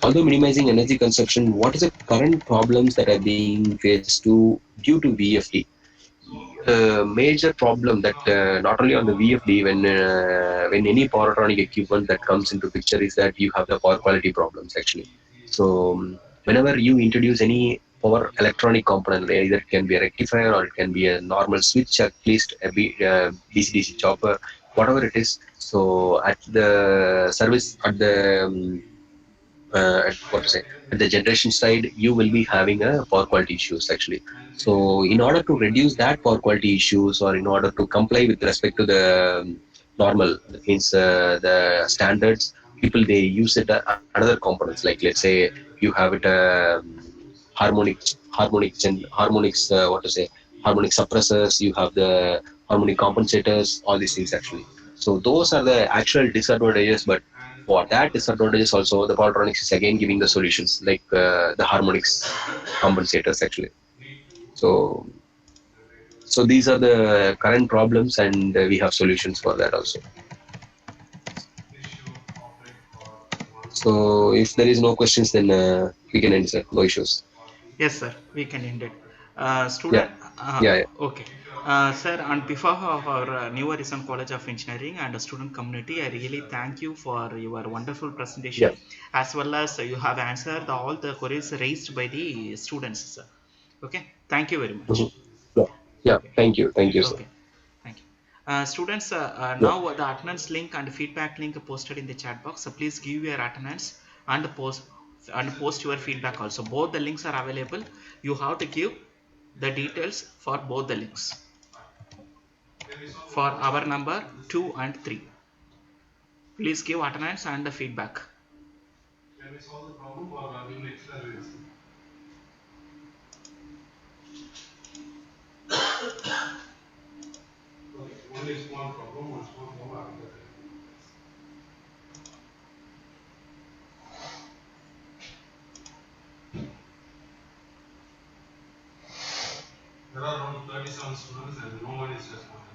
Although minimizing energy consumption, what is the current problems that are being faced due to VFD? Major problem that not only on the VFD, when any powertronic equipment that comes into picture is that you have the power quality problems actually. So whenever you introduce any power electronic component, either it can be a rectifier or it can be a normal switch, at least a DC-DC chopper, whatever it is. So at the service, at the what to say, at the generation side you will be having a power quality issues actually. So in order to reduce that power quality issues, or in order to comply with respect to the normal, that means the standards, people they use it another components, like let's say you have it harmonics, what to say, harmonic suppressors, you have the harmonic compensators, all these things actually. So those are the actual disadvantages, but for that disadvantages also the Powertronics is again giving the solutions, like the harmonics compensators actually. So so these are the current problems, and we have solutions for that also. So if there is no questions, then we can end, sir. No issues. Yes, sir, we can end it. Yeah, Student, yeah. okay. Sir, on behalf of our New Horizon College of Engineering and the student community, I really thank you for your wonderful Yeah. presentation, as well as you have answered all the queries raised by the students, sir. Okay, thank you very much. Mhm. Yeah. Yeah. Okay, Thank you, sir. okay, thank you. Students, Yeah. now the attendance link and feedback link posted in the chat box. So please give your attendance and post your feedback also. Both the links are available. You have to give the details for both the links for our number 2 and 3. Please give attendance and the feedback. Can we solve the problem or will we experiment? Okay, one is one problem, one small problem. There are around 37 students and no one is responding.